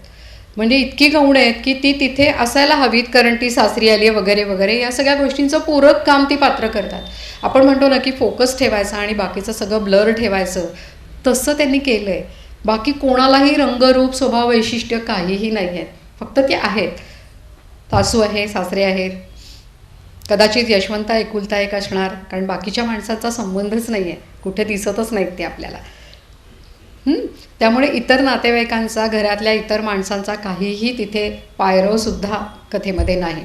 म्हणजे इतकी गौण आहेत की ती तिथे असायला हवीत कारण ती सासरी आली आहे वगैरे वगैरे. या सगळ्या गोष्टींचं पूरक काम ती पात्र करतात. आपण म्हणतो ना की फोकस ठेवायचा आणि बाकीचं सगळं ब्लर ठेवायचं, तसं त्यांनी केलं आहे. बाकी कोणालाही रंगरूप स्वभाव वैशिष्ट्य काहीही नाही आहेत, फक्त ते आहेत. सासू आहे, सासरे आहेत, कदाचित यशवंत एकुलता एक असणार, कारण बाकीच्या माणसाचा संबंधच नाही आहे, कुठे दिसतच नाहीत ते आपल्याला. त्यामुळे इतर नातेवाईकांचा, घरातल्या इतर माणसांचा काहीही तिथे पायरवसुद्धा कथेमध्ये नाही.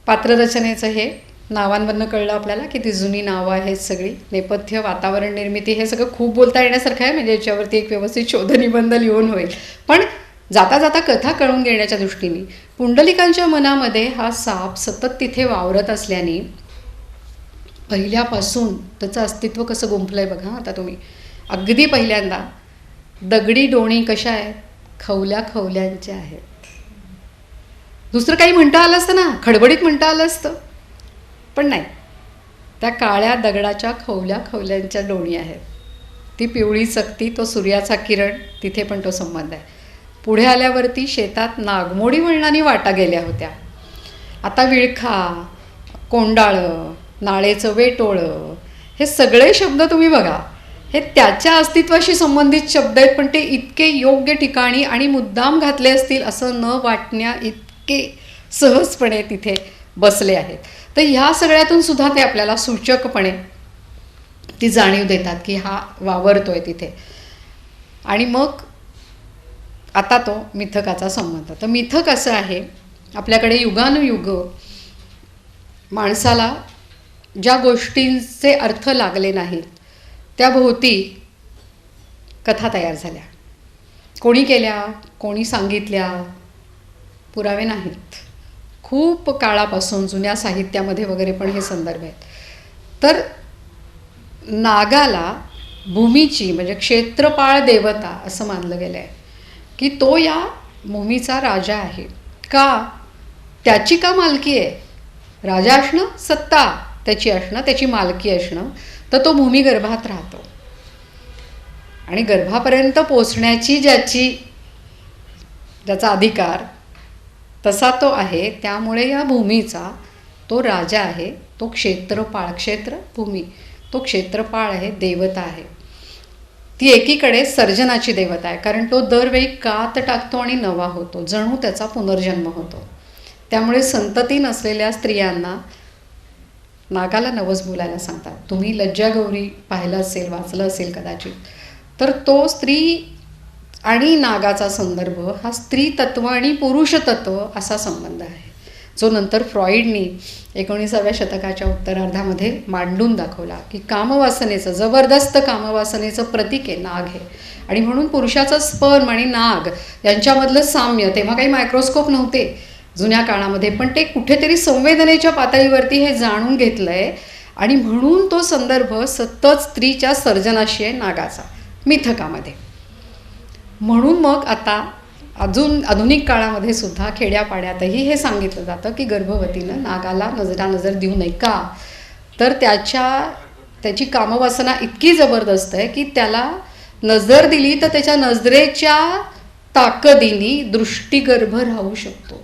पात्ररचनेचं हे नावांवरनं कळलं आपल्याला की ती जुनी नावं आहेत सगळी. नेपथ्य, वातावरण निर्मिती हे सगळं खूप बोलता येण्यासारखं आहे, म्हणजे याच्यावरती एक व्यवस्थित शोधनिबंध लिहून होईल. पण जाता जाता कथा कळून घेण्याच्या दृष्टीने पुंडलिकांच्या मनामध्ये हा साप सतत तिथे वावरत असल्याने पहिल्यापासून त्याचं अस्तित्व कसं गुंफलं आहे बघा आता तुम्ही. अगदी पहिल्यांदा दगडी डोणी कशा आहेत, खवल्यांच्या आहेत. दुसरं काही म्हणता आलं असतं ना, खडबडीत म्हणता आलं असतं, पण नाही. त्या काळ्या दगडाच्या खवल्यांच्या डोणी आहेत. ती पिवळी चकती, तो सूर्याचा किरण, तिथे पण तो संबंध आहे. पुढे आल्यावरती शेतात नागमोडी वळणाने वाटा गेल्या होत्या. आता विळखा, कोंडाळं, नाळेचं वेटोळं, हे सगळे शब्द तुम्ही बघा, हे त्याच्या अस्तित्वाशी संबंधित शब्द आहेत, पण ते इतके योग्य ठिकाणी आणि मुद्दाम घातले असतील असं न वाटण्या इतके सहजपणे तिथे बसले आहेत. तर ह्या सगळ्यातून सुद्धा ते आपल्याला सूचकपणे ती जाणीव देतात की हा वावरतोय तिथे. आणि मग आता तो मिथकाचा संबंध. तर मिथक असं आहे, आपल्याकडे युगानुयुग माणसाला ज्या गोष्टींचे अर्थ लागले नाहीत त्याभोवती कथा तयार झाल्या. कोणी केल्या, कोणी सांगितल्या, पुरावे नाहीत. खूप काळापासून जुन्या साहित्यामध्ये वगैरे पण हे संदर्भ आहेत. तर नागाला भूमीची म्हणजे क्षेत्रपाळ देवता असं मानलं गेलं आहे की तो या भूमीचा राजा आहे. का? त्याची का मालकी आहे? राजा असणं, सत्ता त्याची असणं, त्याची मालकी असणं, तर तो भूमिगर्भात राहतो. आणि गर्भापर्यंत पोचण्याची ज्याचा अधिकार तसा तो आहे. त्यामुळे या भूमीचा तो राजा आहे. तो क्षेत्रपाळ, क्षेत्र भूमी, तो क्षेत्रपाळ आहे, देवता आहे. ती एकीकडे सर्जनाची देवता आहे, कारण तो दरवेळी कात टाकतो आणि नवा होतो, जणू त्याचा पुनर्जन्म होतो. त्यामुळे संतती नसलेल्या स्त्रियांना नागाला नवस बोलायला सांगतात. तुम्ही लज्जागौरी पाहिलं असेल, वाचलं असेल कदाचित. तर तो स्त्री आणि नागाचा संदर्भ हा स्त्री तत्व आणि पुरुष तत्व असा संबंध आहे, जो नंतर फ्रॉइडनी 19व्या शतकाच्या उत्तरार्धामध्ये मांडून दाखवला की कामवासनेचं, जबरदस्त कामवासनेचं प्रतीक आहे नाग हे. आणि म्हणून पुरुषाचं स्पर्म आणि नाग यांच्यामधलं साम्य, तेव्हा काही मायक्रोस्कोप नव्हते जुन्या काळामध्ये, पण ते कुठेतरी संवेदनेच्या पातळीवरती हे जाणून घेतलं आहे. आणि म्हणून तो संदर्भ सतत स्त्रीच्या सर्जनाशी आहे नागाचा मिथकामध्ये. म्हणून मग आता अजून आधुनिक काळामध्ये सुद्धा खेड्यापाड्यातही हे सांगितलं जातं की गर्भवतीनं नागाला नजरानजर देऊ नये. का तर त्याची कामवासना इतकी जबरदस्त आहे की त्याला नजर दिली तर त्याच्या नजरेच्या ताकदीने दृष्टीगर्भ राहू शकतो.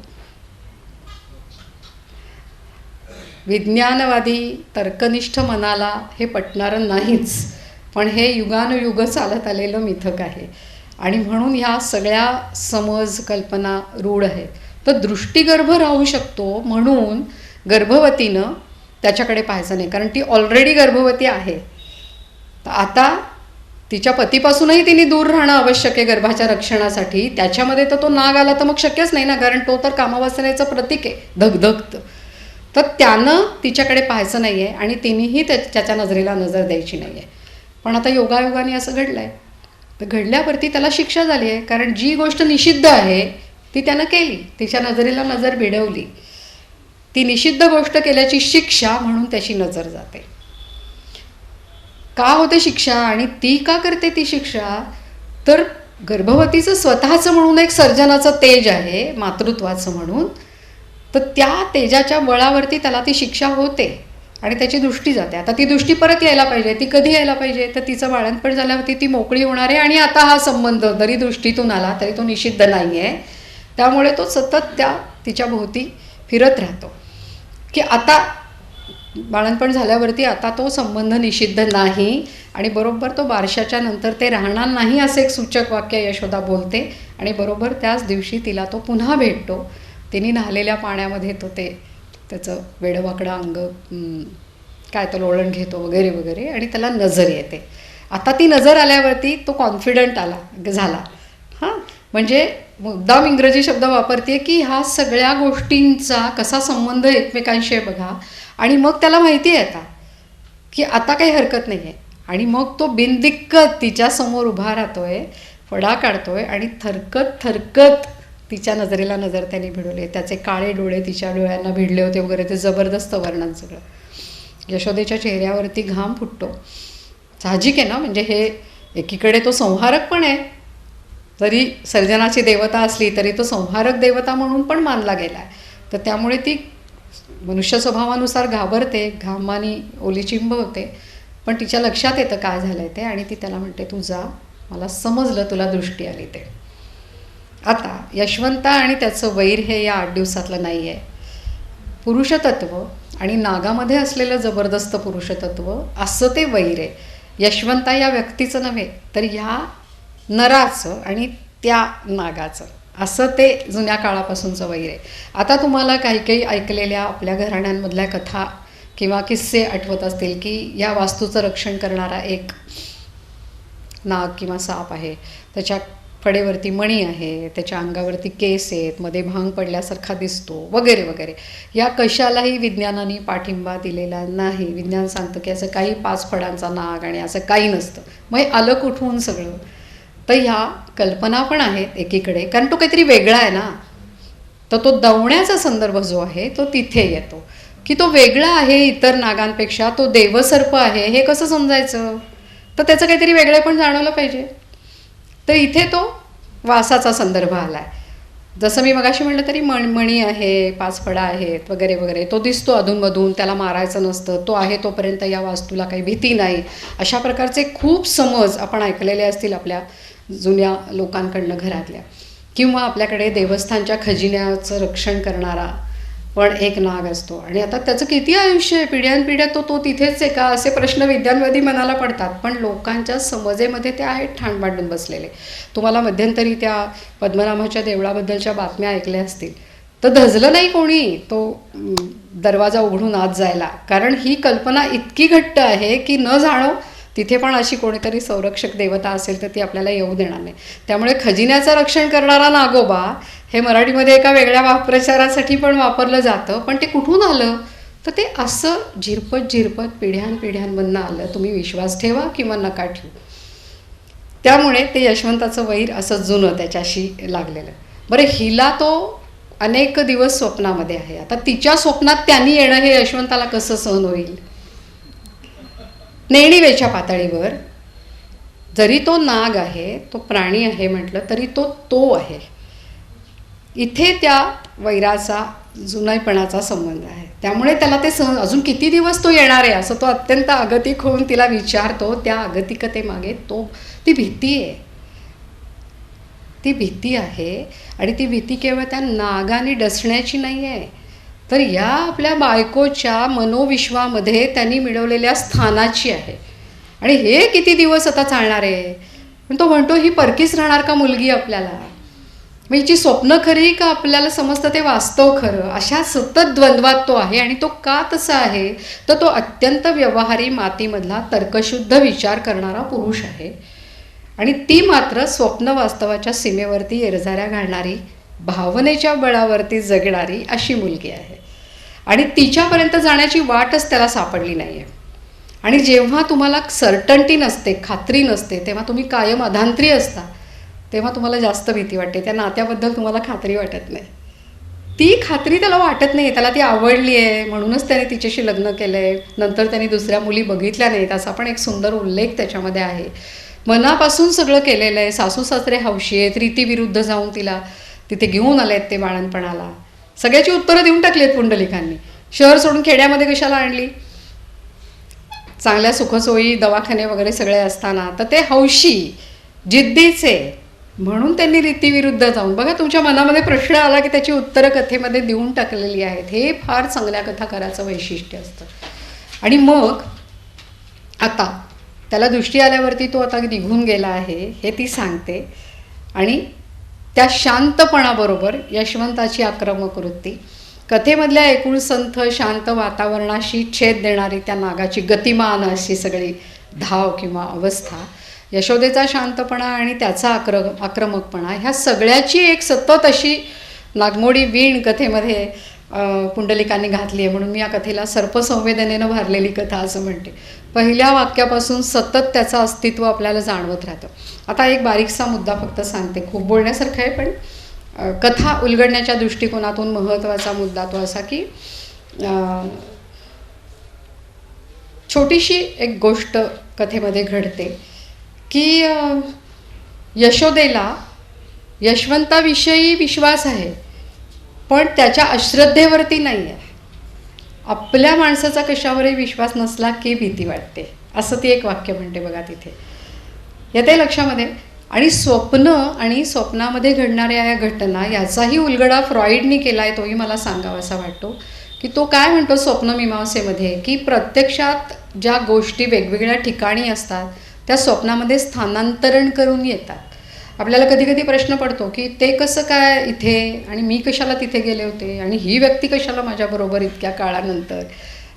विज्ञानवादी तर्कनिष्ठ मनाला हे पटणारं नाहीच, पण हे युगानुयुग चालत आलेलं मिथक आहे. आणि म्हणून ह्या सगळ्या समज कल्पना रूढ आहेत. तर दृष्टीगर्भ राहू शकतो म्हणून गर्भवतीनं त्याच्याकडे पाहायचं नाही, कारण ती ऑलरेडी गर्भवती आहे. तर आता तिच्या पतीपासूनही तिने दूर राहणं आवश्यक आहे गर्भाच्या रक्षणासाठी. त्याच्यामध्ये तर तो नाग आला तर मग शक्यच नाही ना, कारण तो तर कामवासनेचं प्रतीक आहे, धगधगतं. तर त्यानं तिच्याकडे पाहायचं नाही आहे आणि तिनेही त्याच्या नजरेला नजर द्यायची नाही आहे. पण आता योगायोगाने असं घडलं आहे. तर घडल्यावरती त्याला शिक्षा झाली आहे, कारण जी गोष्ट निषिद्ध आहे ती त्यानं केली, तिच्या नजरेला नजर भिडवली. ती निषिद्ध गोष्ट केल्याची शिक्षा म्हणून त्याची नजर जाते. का होते शिक्षा आणि ती का करते ती शिक्षा? तर गर्भवतीचं स्वतःचं म्हणून एक सर्जनाचं तेज आहे, मातृत्वाचं म्हणून. तर त्या तेजाच्या बळावरती त्याला ती शिक्षा होते आणि त्याची दृष्टी जाते. आता ती दृष्टी परत यायला पाहिजे. ती कधी यायला पाहिजे? तर तिचं बाळंतपण झाल्यावरती ती मोकळी होणार आहे. आणि आता हा संबंध जरी दृष्टीतून आला तरी तो निषिद्ध नाही आहे. त्यामुळे तो सतत तिच्या भोवती फिरत राहतो की आता बाळंतपण झाल्यावरती आता तो संबंध निषिद्ध नाही. आणि बरोबर तो बारशाच्या नंतर ते राहणार नाही असं एक सूचक वाक्य यशोदा बोलते. आणि बरोबर त्याच दिवशी तिला तो पुन्हा भेटतो. तिने न्हालेल्या पाण्यामध्ये तो त्याचं वेडवाकडं अंग काय तो लोळण घेतो वगैरे वगैरे आणि त्याला नजर येते. आता ती नजर आल्यावरती तो कॉन्फिडंट झाला. हां, म्हणजे मुद्दाम इंग्रजी शब्द वापरते की ह्या सगळ्या गोष्टींचा कसा संबंध एकमेकांशी आहे बघा. आणि मग त्याला माहिती आहे आता की आता काही हरकत नाही आहे. आणि मग तो बिनदिक्कत तिच्यासमोर उभा राहतोय, फडा काढतोय आणि थरकत तिच्या नजरेला नजर त्याने भिडवली. त्याचे काळे डोळे तिच्या डोळ्यांना भिडले होते वगैरे, ते जबरदस्त वर्णन सगळं. यशोदेच्या चेहऱ्यावरती घाम फुटतो. साहजिक आहे ना, म्हणजे हे एकीकडे तो संहारक पण आहे, जरी सर्जनाची देवता असली तरी तो संहारक देवता म्हणून पण मानला गेला आहे. तर त्यामुळे ती मनुष्य स्वभावानुसार घाबरते, घामाने ओलीचिंब होते. पण तिच्या लक्षात येतं काय झालं आहे ते, आणि ती त्याला म्हणते तू जा, मला समजलं तुला दृष्टी आली ते. आता यशवंता आणि त्याचं वैर हे या 8 दिवसातलं नाही आहे. पुरुषतत्व आणि नागामध्ये असलेलं जबरदस्त पुरुषतत्व असं ते वैर आहे. यशवंता या व्यक्तीचं नव्हे तर या नराचं आणि त्या नागाचं, असं ते जुन्या काळापासूनचं वैर आहे. आता तुम्हाला काही काही ऐकलेल्या आपल्या घराण्यांमधल्या कथा किंवा किस्से आठवत असतील की या वास्तूचं रक्षण करणारा एक नाग किंवा साप आहे, त्याच्या फडेवरती मणी आहे, त्याच्या अंगावरती केस आहेत, मध्ये भांग पडल्यासारखा दिसतो वगैरे वगैरे. या कशालाही विज्ञानाने पाठिंबा दिलेला नाही. विज्ञान सांगतं की असं काही 5 फडांचा नाग आणि असं काही नसतं. मग आलं कुठून सगळं? तर ह्या कल्पना पण आहेत एकीकडे, कारण तो काहीतरी वेगळा आहे ना. तर तो दवण्याचा संदर्भ जो आहे तो तिथे येतो की तो वेगळा आहे इतर नागांपेक्षा, तो देवसर्प आहे. हे कसं समजायचं? तर त्याचं काहीतरी वेगळे पण जाणवलं पाहिजे. तर इथे तो वासाचा संदर्भ आला आहे. जसं मी मगाशी म्हटलं तरी मणी आहे, 5 फळं आहेत वगैरे वगैरे, तो दिसतो अधूनमधून, त्याला मारायचं नसतं, तो आहे तोपर्यंत या वास्तूला काही भीती नाही, अशा प्रकारचे खूप समज आपण ऐकलेले असतील आपल्या जुन्या लोकांकडनं घरातल्या. किंवा आपल्याकडे देवस्थानच्या खजिन्याचं रक्षण करणारा पण एक नाग असतो, आणि आता त्याचं किती आयुष्य आहे, पिढ्यानपिढ्या तो तिथेच आहे का, असे प्रश्न विद्यार्थी मनाला पडतात. पण लोकांच्या समजेमध्ये ते आहेत ठाण मांडून बसलेले. तुम्हाला मध्यंतरी त्या पद्मनाभाच्या देवळाबद्दलच्या बातम्या ऐकल्या असतील, तर धजलं नाही कोणी तो दरवाजा उघडून आत जायला, कारण ही कल्पना इतकी घट्ट आहे की न जाणो तिथे पण अशी कोणीतरी संरक्षक देवता असेल तर ती आपल्याला येऊ देणार नाही. त्यामुळे खजिन्याचं रक्षण करणारा नागोबा हे मराठीमध्ये एका वेगळ्या वाक्प्रचारासाठी पण वापरलं जातं. पण ते कुठून आलं, तर ते असं झिरपत पिढ्यानपिढ्यांमधनं आलं. तुम्ही विश्वास ठेवा किंवा नका ठेवू. त्यामुळे ते यशवंताचं वैर असं जुनं त्याच्याशी लागलेलं. बरं, हिला तो अनेक दिवस स्वप्नामध्ये आहे. आता तिच्या स्वप्नात त्यांनी येणं हे यशवंताला कसं सहन होईल. नेणिवेच्या पातळीवर जरी तो नाग आहे, तो प्राणी आहे म्हटलं तरी तो आहे. इथे त्या वैराचा जुनाईपणाचा संबंध आहे. त्यामुळे त्याला ते अजून किती दिवस तो येणार आहे असं तो अत्यंत अगतिक होऊन तिला विचारतो. त्या अगतिकतेमागे ती भीती आहे. ती भीती आहे, आणि ती भीती केवळ त्या नागाने डसण्याची नाही आहे, तर या आपल्या बायकोच्या मनोविश्वामध्ये त्यांनी मिळवलेल्या स्थानाची आहे. आणि हे किती दिवस आता चालणार आहे. पण तो म्हणतो ही परकीच राहणार का मुलगी आपल्याला, मग हिची स्वप्न खरी का आपल्याला समजतं ते वास्तव खरं, अशा सतत द्वंद्वात तो आहे. आणि तो का तसा आहे, तर तो अत्यंत व्यवहारी मातीमधला तर्कशुद्ध विचार करणारा पुरुष आहे. आणि ती मात्र स्वप्न वास्तवाच्या सीमेवरती एरझाऱ्या घालणारी, भावनेच्या बळावरती जगणारी अशी मुलगी आहे. आणि तिच्यापर्यंत जाण्याची वाटच त्याला सापडली नाही आहे. आणि जेव्हा तुम्हाला सर्टन्टी नसते, खात्री नसते, तेव्हा तुम्ही कायम अधांतरी असता, तेव्हा तुम्हाला जास्त भीती वाटते. त्या नात्याबद्दल तुम्हाला खात्री वाटत नाही. ती खात्री त्याला वाटत नाही. त्याला ती आवडली आहे म्हणूनच त्याने तिच्याशी लग्न केलं आहे. नंतर त्याने दुसऱ्या मुली बघितल्या नाहीत असा पण एक सुंदर उल्लेख त्याच्यामध्ये आहे. मनापासून सगळं केलेलं आहे. सासू सासरे हौशी आहेत, रीतीविरुद्ध जाऊन तिला तिथे घेऊन आले आहेत ते बाळणपणाला. सगळ्याची उत्तरं देऊन टाकली आहेत पुंडलिकांनी. शहर सोडून खेड्यामध्ये कशाला आणली, चांगल्या सुखसोयी दवाखाने वगैरे सगळे असताना. तर ते हौशी जिद्दीचे म्हणून त्यांनी रीतीविरुद्ध जाऊन, बघा तुमच्या मनामध्ये प्रश्न आला की त्याची उत्तरं कथेमध्ये देऊन टाकलेली आहेत. हे फार चांगल्या कथाकाराचं वैशिष्ट्य असतं. आणि मग आता त्याला दृष्टी आल्यावरती तो आता निघून गेला आहे हे ती सांगते. आणि त्या शांतपणाबरोबर यशवंताची आक्रमक वृत्ती, कथेमधल्या एकूण संथ शांत वातावरणाशी छेद देणारी त्या नागाची गतिमान अशी सगळी धाव किंवा अवस्था, यशोदेचा शांतपणा आणि त्याचा आक्रमकपणा, ह्या सगळ्याची एक सतत अशी नागमोडी वीण कथेमध्ये पुंडलिकांनी घातली आहे. म्हणून मी या कथेला सर्पसंवेदनेनं भरलेली कथा असं म्हणते. पहिल्या वाक्यापासून सतत त्याचं अस्तित्व आपल्याला जाणवत राहतं. आता एक बारीकसा मुद्दा फक्त सांगते, खूप बोलण्यासारखं आहे पण कथा उलगडण्याच्या दृष्टिकोनातून महत्त्वाचा मुद्दा तो असा की छोटीशी एक गोष्ट कथेमध्ये घडते की यशोदेला यशवंताविषयी विश्वास आहे पण त्याच्या अश्रद्धेवरती नाही आहे. आपल्या माणसाचा कशावरही विश्वास नसला की भीती वाटते असं ती एक वाक्य म्हणते बघा तिथे. येते लक्षामध्ये. आणि स्वप्न आणि स्वप्नामध्ये घडणाऱ्या या घटना याचाही उलगडा फ्रॉइडनी केला आहे, तोही मला सांगावासा वाटतो. की तो काय म्हणतो स्वप्नमीमांसेमध्ये की प्रत्यक्षात ज्या गोष्टी वेगवेगळ्या ठिकाणी असतात त्या स्वप्नामध्ये स्थानांतरण करून येतात. आपल्याला कधी कधी प्रश्न पडतो की ते कसं काय इथे, आणि मी कशाला तिथे गेले होते, आणि ही व्यक्ती कशाला माझ्याबरोबर इतक्या काळानंतर,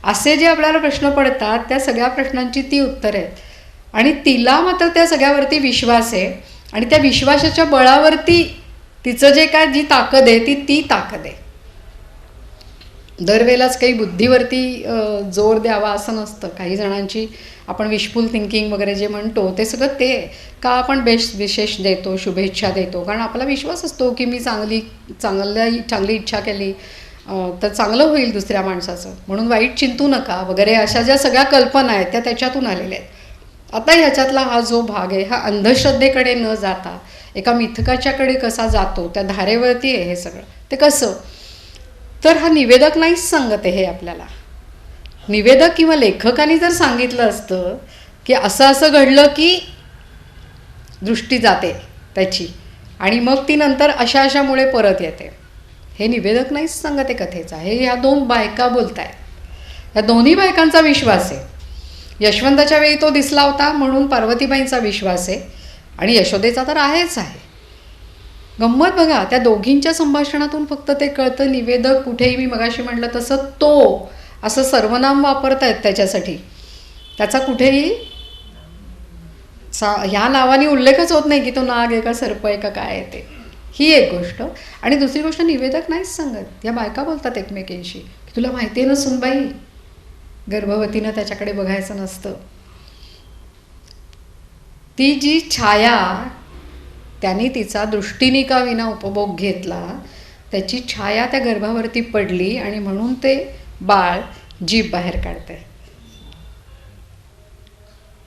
असे जे आपल्याला प्रश्न पडतात त्या सगळ्या प्रश्नांची ती उत्तरं आहेत. आणि तिला मात्र त्या सगळ्यावरती विश्वास आहे. आणि त्या विश्वासाच्या बळावरती तिचं जे काय जी ताकद आहे ती ताकद आहे. दरवेळेलाच काही बुद्धीवरती जोर द्यावा असं नसतं. काही जणांची आपण विशफुल थिंकिंग वगैरे जे म्हणतो ते सगळं ते का आपण विशेष देतो, शुभेच्छा देतो, कारण आपला विश्वास असतो की मी चांगली इच्छा केली तर चांगलं होईल दुसऱ्या माणसाचं, म्हणून वाईट चिंतू नका वगैरे, अशा ज्या सगळ्या कल्पना आहेत त्या त्याच्यातून आलेल्या आहेत. आता ह्याच्यातला हा जो भाग आहे हा अंधश्रद्धेकडे न जाता एका मिथकाच्याकडे कसा जातो, त्या धारेवरती आहे हे सगळं. ते कसं, तर हा निवेदक नाहीच सांगत आहे हे आपल्याला. निवेदक किंवा लेखकाने जर सांगितलं असतं की असं असं घडलं की दृष्टी जाते त्याची आणि मग ती नंतर अशा अशामुळे परत येते, हे निवेदक नाहीच सांगत आहे कथेचा. हे ह्या दोन बायका बोलत आहेत. या दोन्ही बायकांचा विश्वास आहे. यशवंताच्या वेळी तो दिसला होता म्हणून पार्वतीबाईंचा विश्वास आहे आणि यशोदेचा तर आहेच आहे. गंमत बघा, त्या दोघींच्या संभाषणातून फक्त ते कळतं. निवेदक कुठेही, मी मगाशी म्हटलं तसं, तो असं सर्वनाम वापरतायत त्याच्यासाठी. त्याचा कुठेही ह्या नावाने उल्लेखच होत नाही की तो नाग आहे का सर्प आहे का काय आहे ते. ही एक गोष्ट. आणि दुसरी गोष्ट, निवेदक नाहीच सांगत. या बायका बोलतात एकमेकींशी की तुला माहिती आहे ना सुनबाई, गर्भवतीनं त्याच्याकडे बघायचं नसतं. ती जी छाया त्यांनी तिचा दृष्टीनिका विना उपभोग घेतला, त्याची छाया त्या गर्भावरती पडली आणि म्हणून ते बाळ जीभ बाहेर काढते.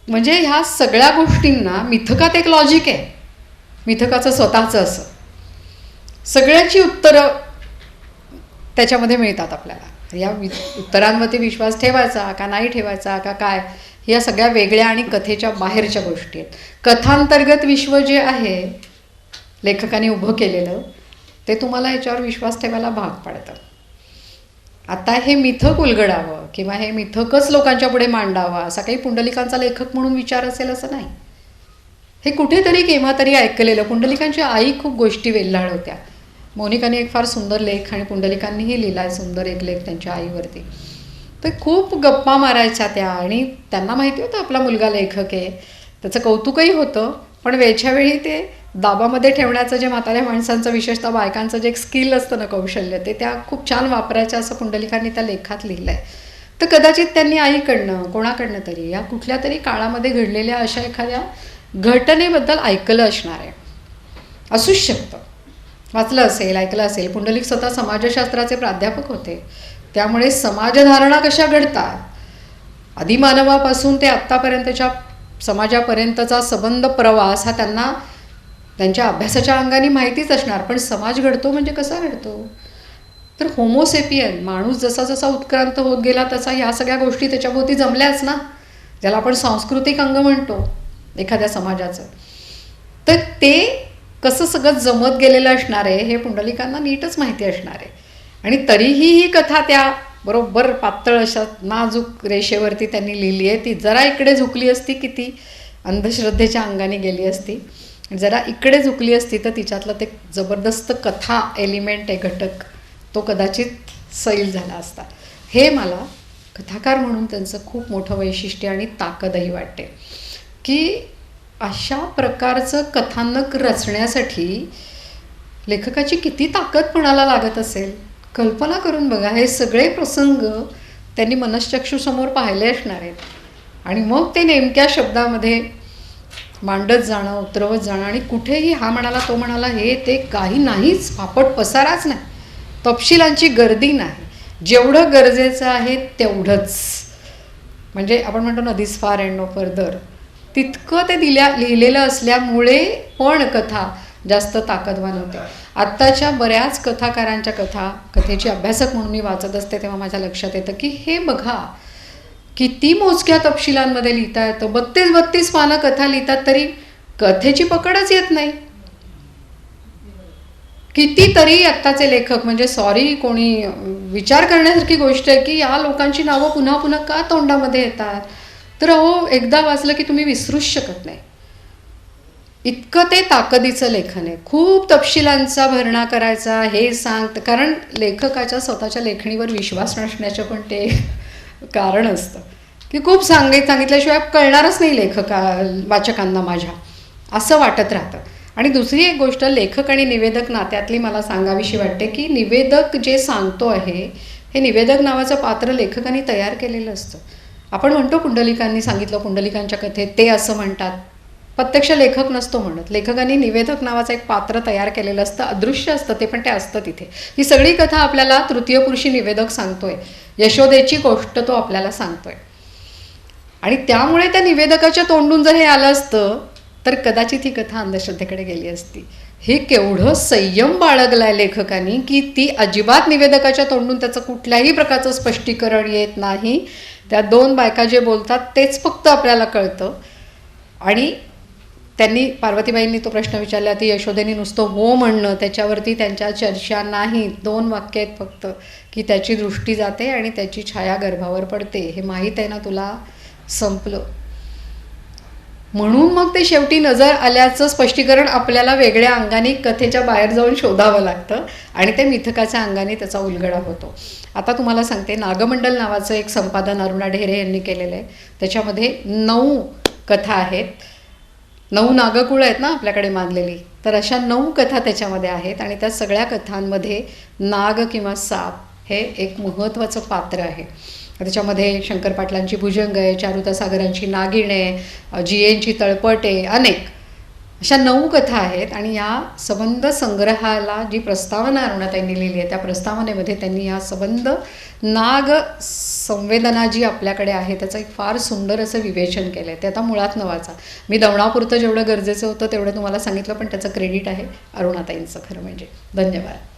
म्हणजे ह्या सगळ्या गोष्टींना मिथकात एक लॉजिक आहे, मिथकाचं स्वतःचं. असं सगळ्याची उत्तरं त्याच्यामध्ये मिळतात आपल्याला. या उत्तरांवरती विश्वास ठेवायचा का नाही ठेवायचा का काय, या सगळ्या वेगळ्या आणि कथेच्या बाहेरच्या गोष्टी आहेत. कथांतर्गत विश्व जे आहे लेखकाने उभं केलेलं, ते तुम्हाला याच्यावर विश्वास ठेवायला भाग पाडतं. आता हे मिथक उलगडावं किंवा हे मिथकच लोकांच्या पुढे मांडावं असा काही पुंडलिकांचा लेखक म्हणून विचार असेल असं नाही. हे कुठेतरी केव्हा तरी ऐकलेलं. पुंडलिकांची आई खूप गोष्टी वेल्हाळ होत्या. मोनिकाने एक फार सुंदर लेख आणि पुंडलिकांनीही लिहिला सुंदर एक लेख त्यांच्या आईवरती. तर खूप गप्पा मारायच्या त्या आणि त्यांना माहिती होतं आपला मुलगा लेखक आहे, त्याचं कौतुकही होतं. पण वेळच्या वेळी ते दाबामध्ये ठेवण्याचं जे म्हाताऱ्या माणसांचं, विशेषतः बायकांचं जे एक स्किल असतं ना, कौशल्य, ते त्या खूप छान वापरायच्या असं पुंडलिकांनी त्या लेखात लिहिलं आहे. तर कदाचित त्यांनी आईकडनं कोणाकडनं तरी या कुठल्या तरी काळामध्ये घडलेल्या अशा एखाद्या घटनेबद्दल ऐकलं असणार आहे. असूच शकतं, वाचलं असेल, ऐकलं असेल. पुंडलिक स्वतः समाजशास्त्राचे प्राध्यापक होते, त्यामुळे समाजधारणा कशा घडतात, आदिमानवापासून ते आत्तापर्यंतच्या समाजापर्यंतचा संबंध प्रवास हा त्यांना त्यांच्या अभ्यासाच्या अंगाने माहितीच असणार. पण समाज घडतो म्हणजे कसा घडतो, तर होमोसेपियन माणूस जसा जसा उत्क्रांत होत गेला तसा ह्या सगळ्या गोष्टी त्याच्याभोवती जमल्याच ना, ज्याला आपण सांस्कृतिक अंग म्हणतो एखाद्या समाजाचं. तर ते कसं सगळं जमत गेलेलं असणार आहे हे पुंडलिकांना नीटच माहिती असणार आहे. आणि तरीही ही कथा त्या बरोबर पातळ अशा नाजूक रेषेवरती त्यांनी लिहिली आहे. ती जरा इकडे झुकली असती की ती अंधश्रद्धेच्या अंगाने गेली असती, जरा इकडे झुकली असती तर तिच्यातलं ते जबरदस्त कथा एलिमेंट आहे, घटक, तो कदाचित सैल झाला असता. हे मला कथाकार म्हणून त्यांचं खूप मोठं वैशिष्ट्य आणि ताकदही वाटते की अशा प्रकारचं कथानक रचण्यासाठी लेखकाची किती ताकद पणाला लागत असेल. कल्पना करून बघा, हे सगळे प्रसंग त्यांनी मनश्चक्षूसमोर पाहिले असणार आहेत आणि मग ते नेमक्या शब्दामध्ये मांडत जाणं, उतरवत जाणं. आणि कुठेही हा म्हणाला तो म्हणाला हे ते काही नाहीच, फापट पसाराच नाही, तपशिलांची गर्दी नाही, जेवढं गरजेचं आहे तेवढंच. म्हणजे आपण म्हणतो ना this far and no further, तितकं ते लिहिलेलं असल्यामुळे पण कथा जास्त ताकदवान होते. आत्ताच्या बऱ्याच कथाकारांच्या कथेची अभ्यासक म्हणून मी वाचत असते तेव्हा माझ्या लक्षात येतं की हे बघा किती मोजक्या तपशिलांमध्ये लिहिता येतं. 32 पानं कथा लिहितात तरी कथेची पकडच येत नाही. कितीतरी आत्ताचे लेखक, म्हणजे सॉरी, कोणी विचार करण्यासारखी गोष्ट आहे की या लोकांची नावं पुन्हा पुन्हा का तोंडामध्ये येतात. तर अहो, एकदा वाचलं की तुम्ही विसरूच शकत नाही, इतकं ते ताकदीचं लेखन आहे. खूप तपशिलांचा भरणा करायचा हे सांगतं, कारण लेखकाच्या स्वतःच्या लेखणीवर विश्वास नसण्याचं पण ते कारण असतं की खूप सांगितल्याशिवाय कळणारच नाही वाचकांना माझ्या, असं वाटत राहतं. आणि दुसरी एक गोष्ट लेखक आणि निवेदक नात्यातली मला सांगावीशी वाटते की निवेदक जे सांगतो आहे हे निवेदक नावाचं पात्र लेखकांनी तयार केलेलं असतं. आपण म्हणतो पुंडलिकांनी सांगितलं, पुंडलिकांच्या कथेत ते असं म्हणतात, प्रत्यक्ष लेखक नसतो म्हणत. लेखकांनी निवेदक नावाचं एक पात्र तयार केलेलं असतं, अदृश्य असतं ते, पण ते असतं तिथे. ही सगळी कथा आपल्याला तृतीय पुरुषी निवेदक सांगतोय, यशोदेची गोष्ट तो आपल्याला सांगतोय. आणि त्यामुळे त्या निवेदकाच्या तोंडून जर हे आलं असतं तर कदाचित ही कथा अंधश्रद्धेकडे गेली असती. हे केवढं संयम बाळगलाय लेखकांनी की ती अजिबात निवेदकाच्या तोंडून त्याचं कुठल्याही प्रकारचं स्पष्टीकरण येत नाही. त्या दोन बायका जे बोलतात तेच फक्त आपल्याला कळतं. आणि त्यांनी पार्वतीबाईंनी तो प्रश्न विचारला, ती यशोदेनी नुसतं हो म्हणणं, त्याच्यावरती त्यांच्या चर्चा नाही. 2 वाक्य आहेत फक्त की त्याची दृष्टी जाते आणि त्याची छाया गर्भावर पडते. हे माहीत आहे ना तुला, संपलं. म्हणून मग ते शेवटी नजर आल्याचं स्पष्टीकरण आपल्याला वेगळ्या अंगाने कथेच्या बाहेर जाऊन शोधावं लागतं आणि ते मिथकाच्या अंगाने त्याचा उलगडा होतो. आता तुम्हाला सांगते, नागमंडल नावाचं एक संपादन अरुणा ढेरे यांनी केलेलं आहे. त्याच्यामध्ये 9 कथा आहेत. 9 नागकुळं आहेत ना आपल्याकडे मानलेली, तर अशा 9 कथा त्याच्यामध्ये आहेत. आणि त्या सगळ्या कथांमध्ये नाग किंवा साप हे एक महत्त्वाचं पात्र आहे. त्याच्यामध्ये शंकर पाटलांची भुजंग आहे, चारुता सागरांची नागिण आहे, जियेंची तळपट आहे, अनेक अशा 9 कथा आहेत. आणि या सबंध संग्रहाला जी प्रस्तावना अरुणाताईंनी लिहिली आहे, त्या प्रस्तावनेमध्ये त्यांनी या सबंध नाग संवेदना जी आपल्याकडे आहे त्याचं एक फार सुंदर असं विवेचन केलं आहे. ते आता मुळात न वाचा. मी दवणापुरतं जेवढं गरजेचं होतं तेवढं तुम्हाला सांगितलं, पण त्याचं क्रेडिट आहे अरुणाताईंचं खरं म्हणजे. धन्यवाद.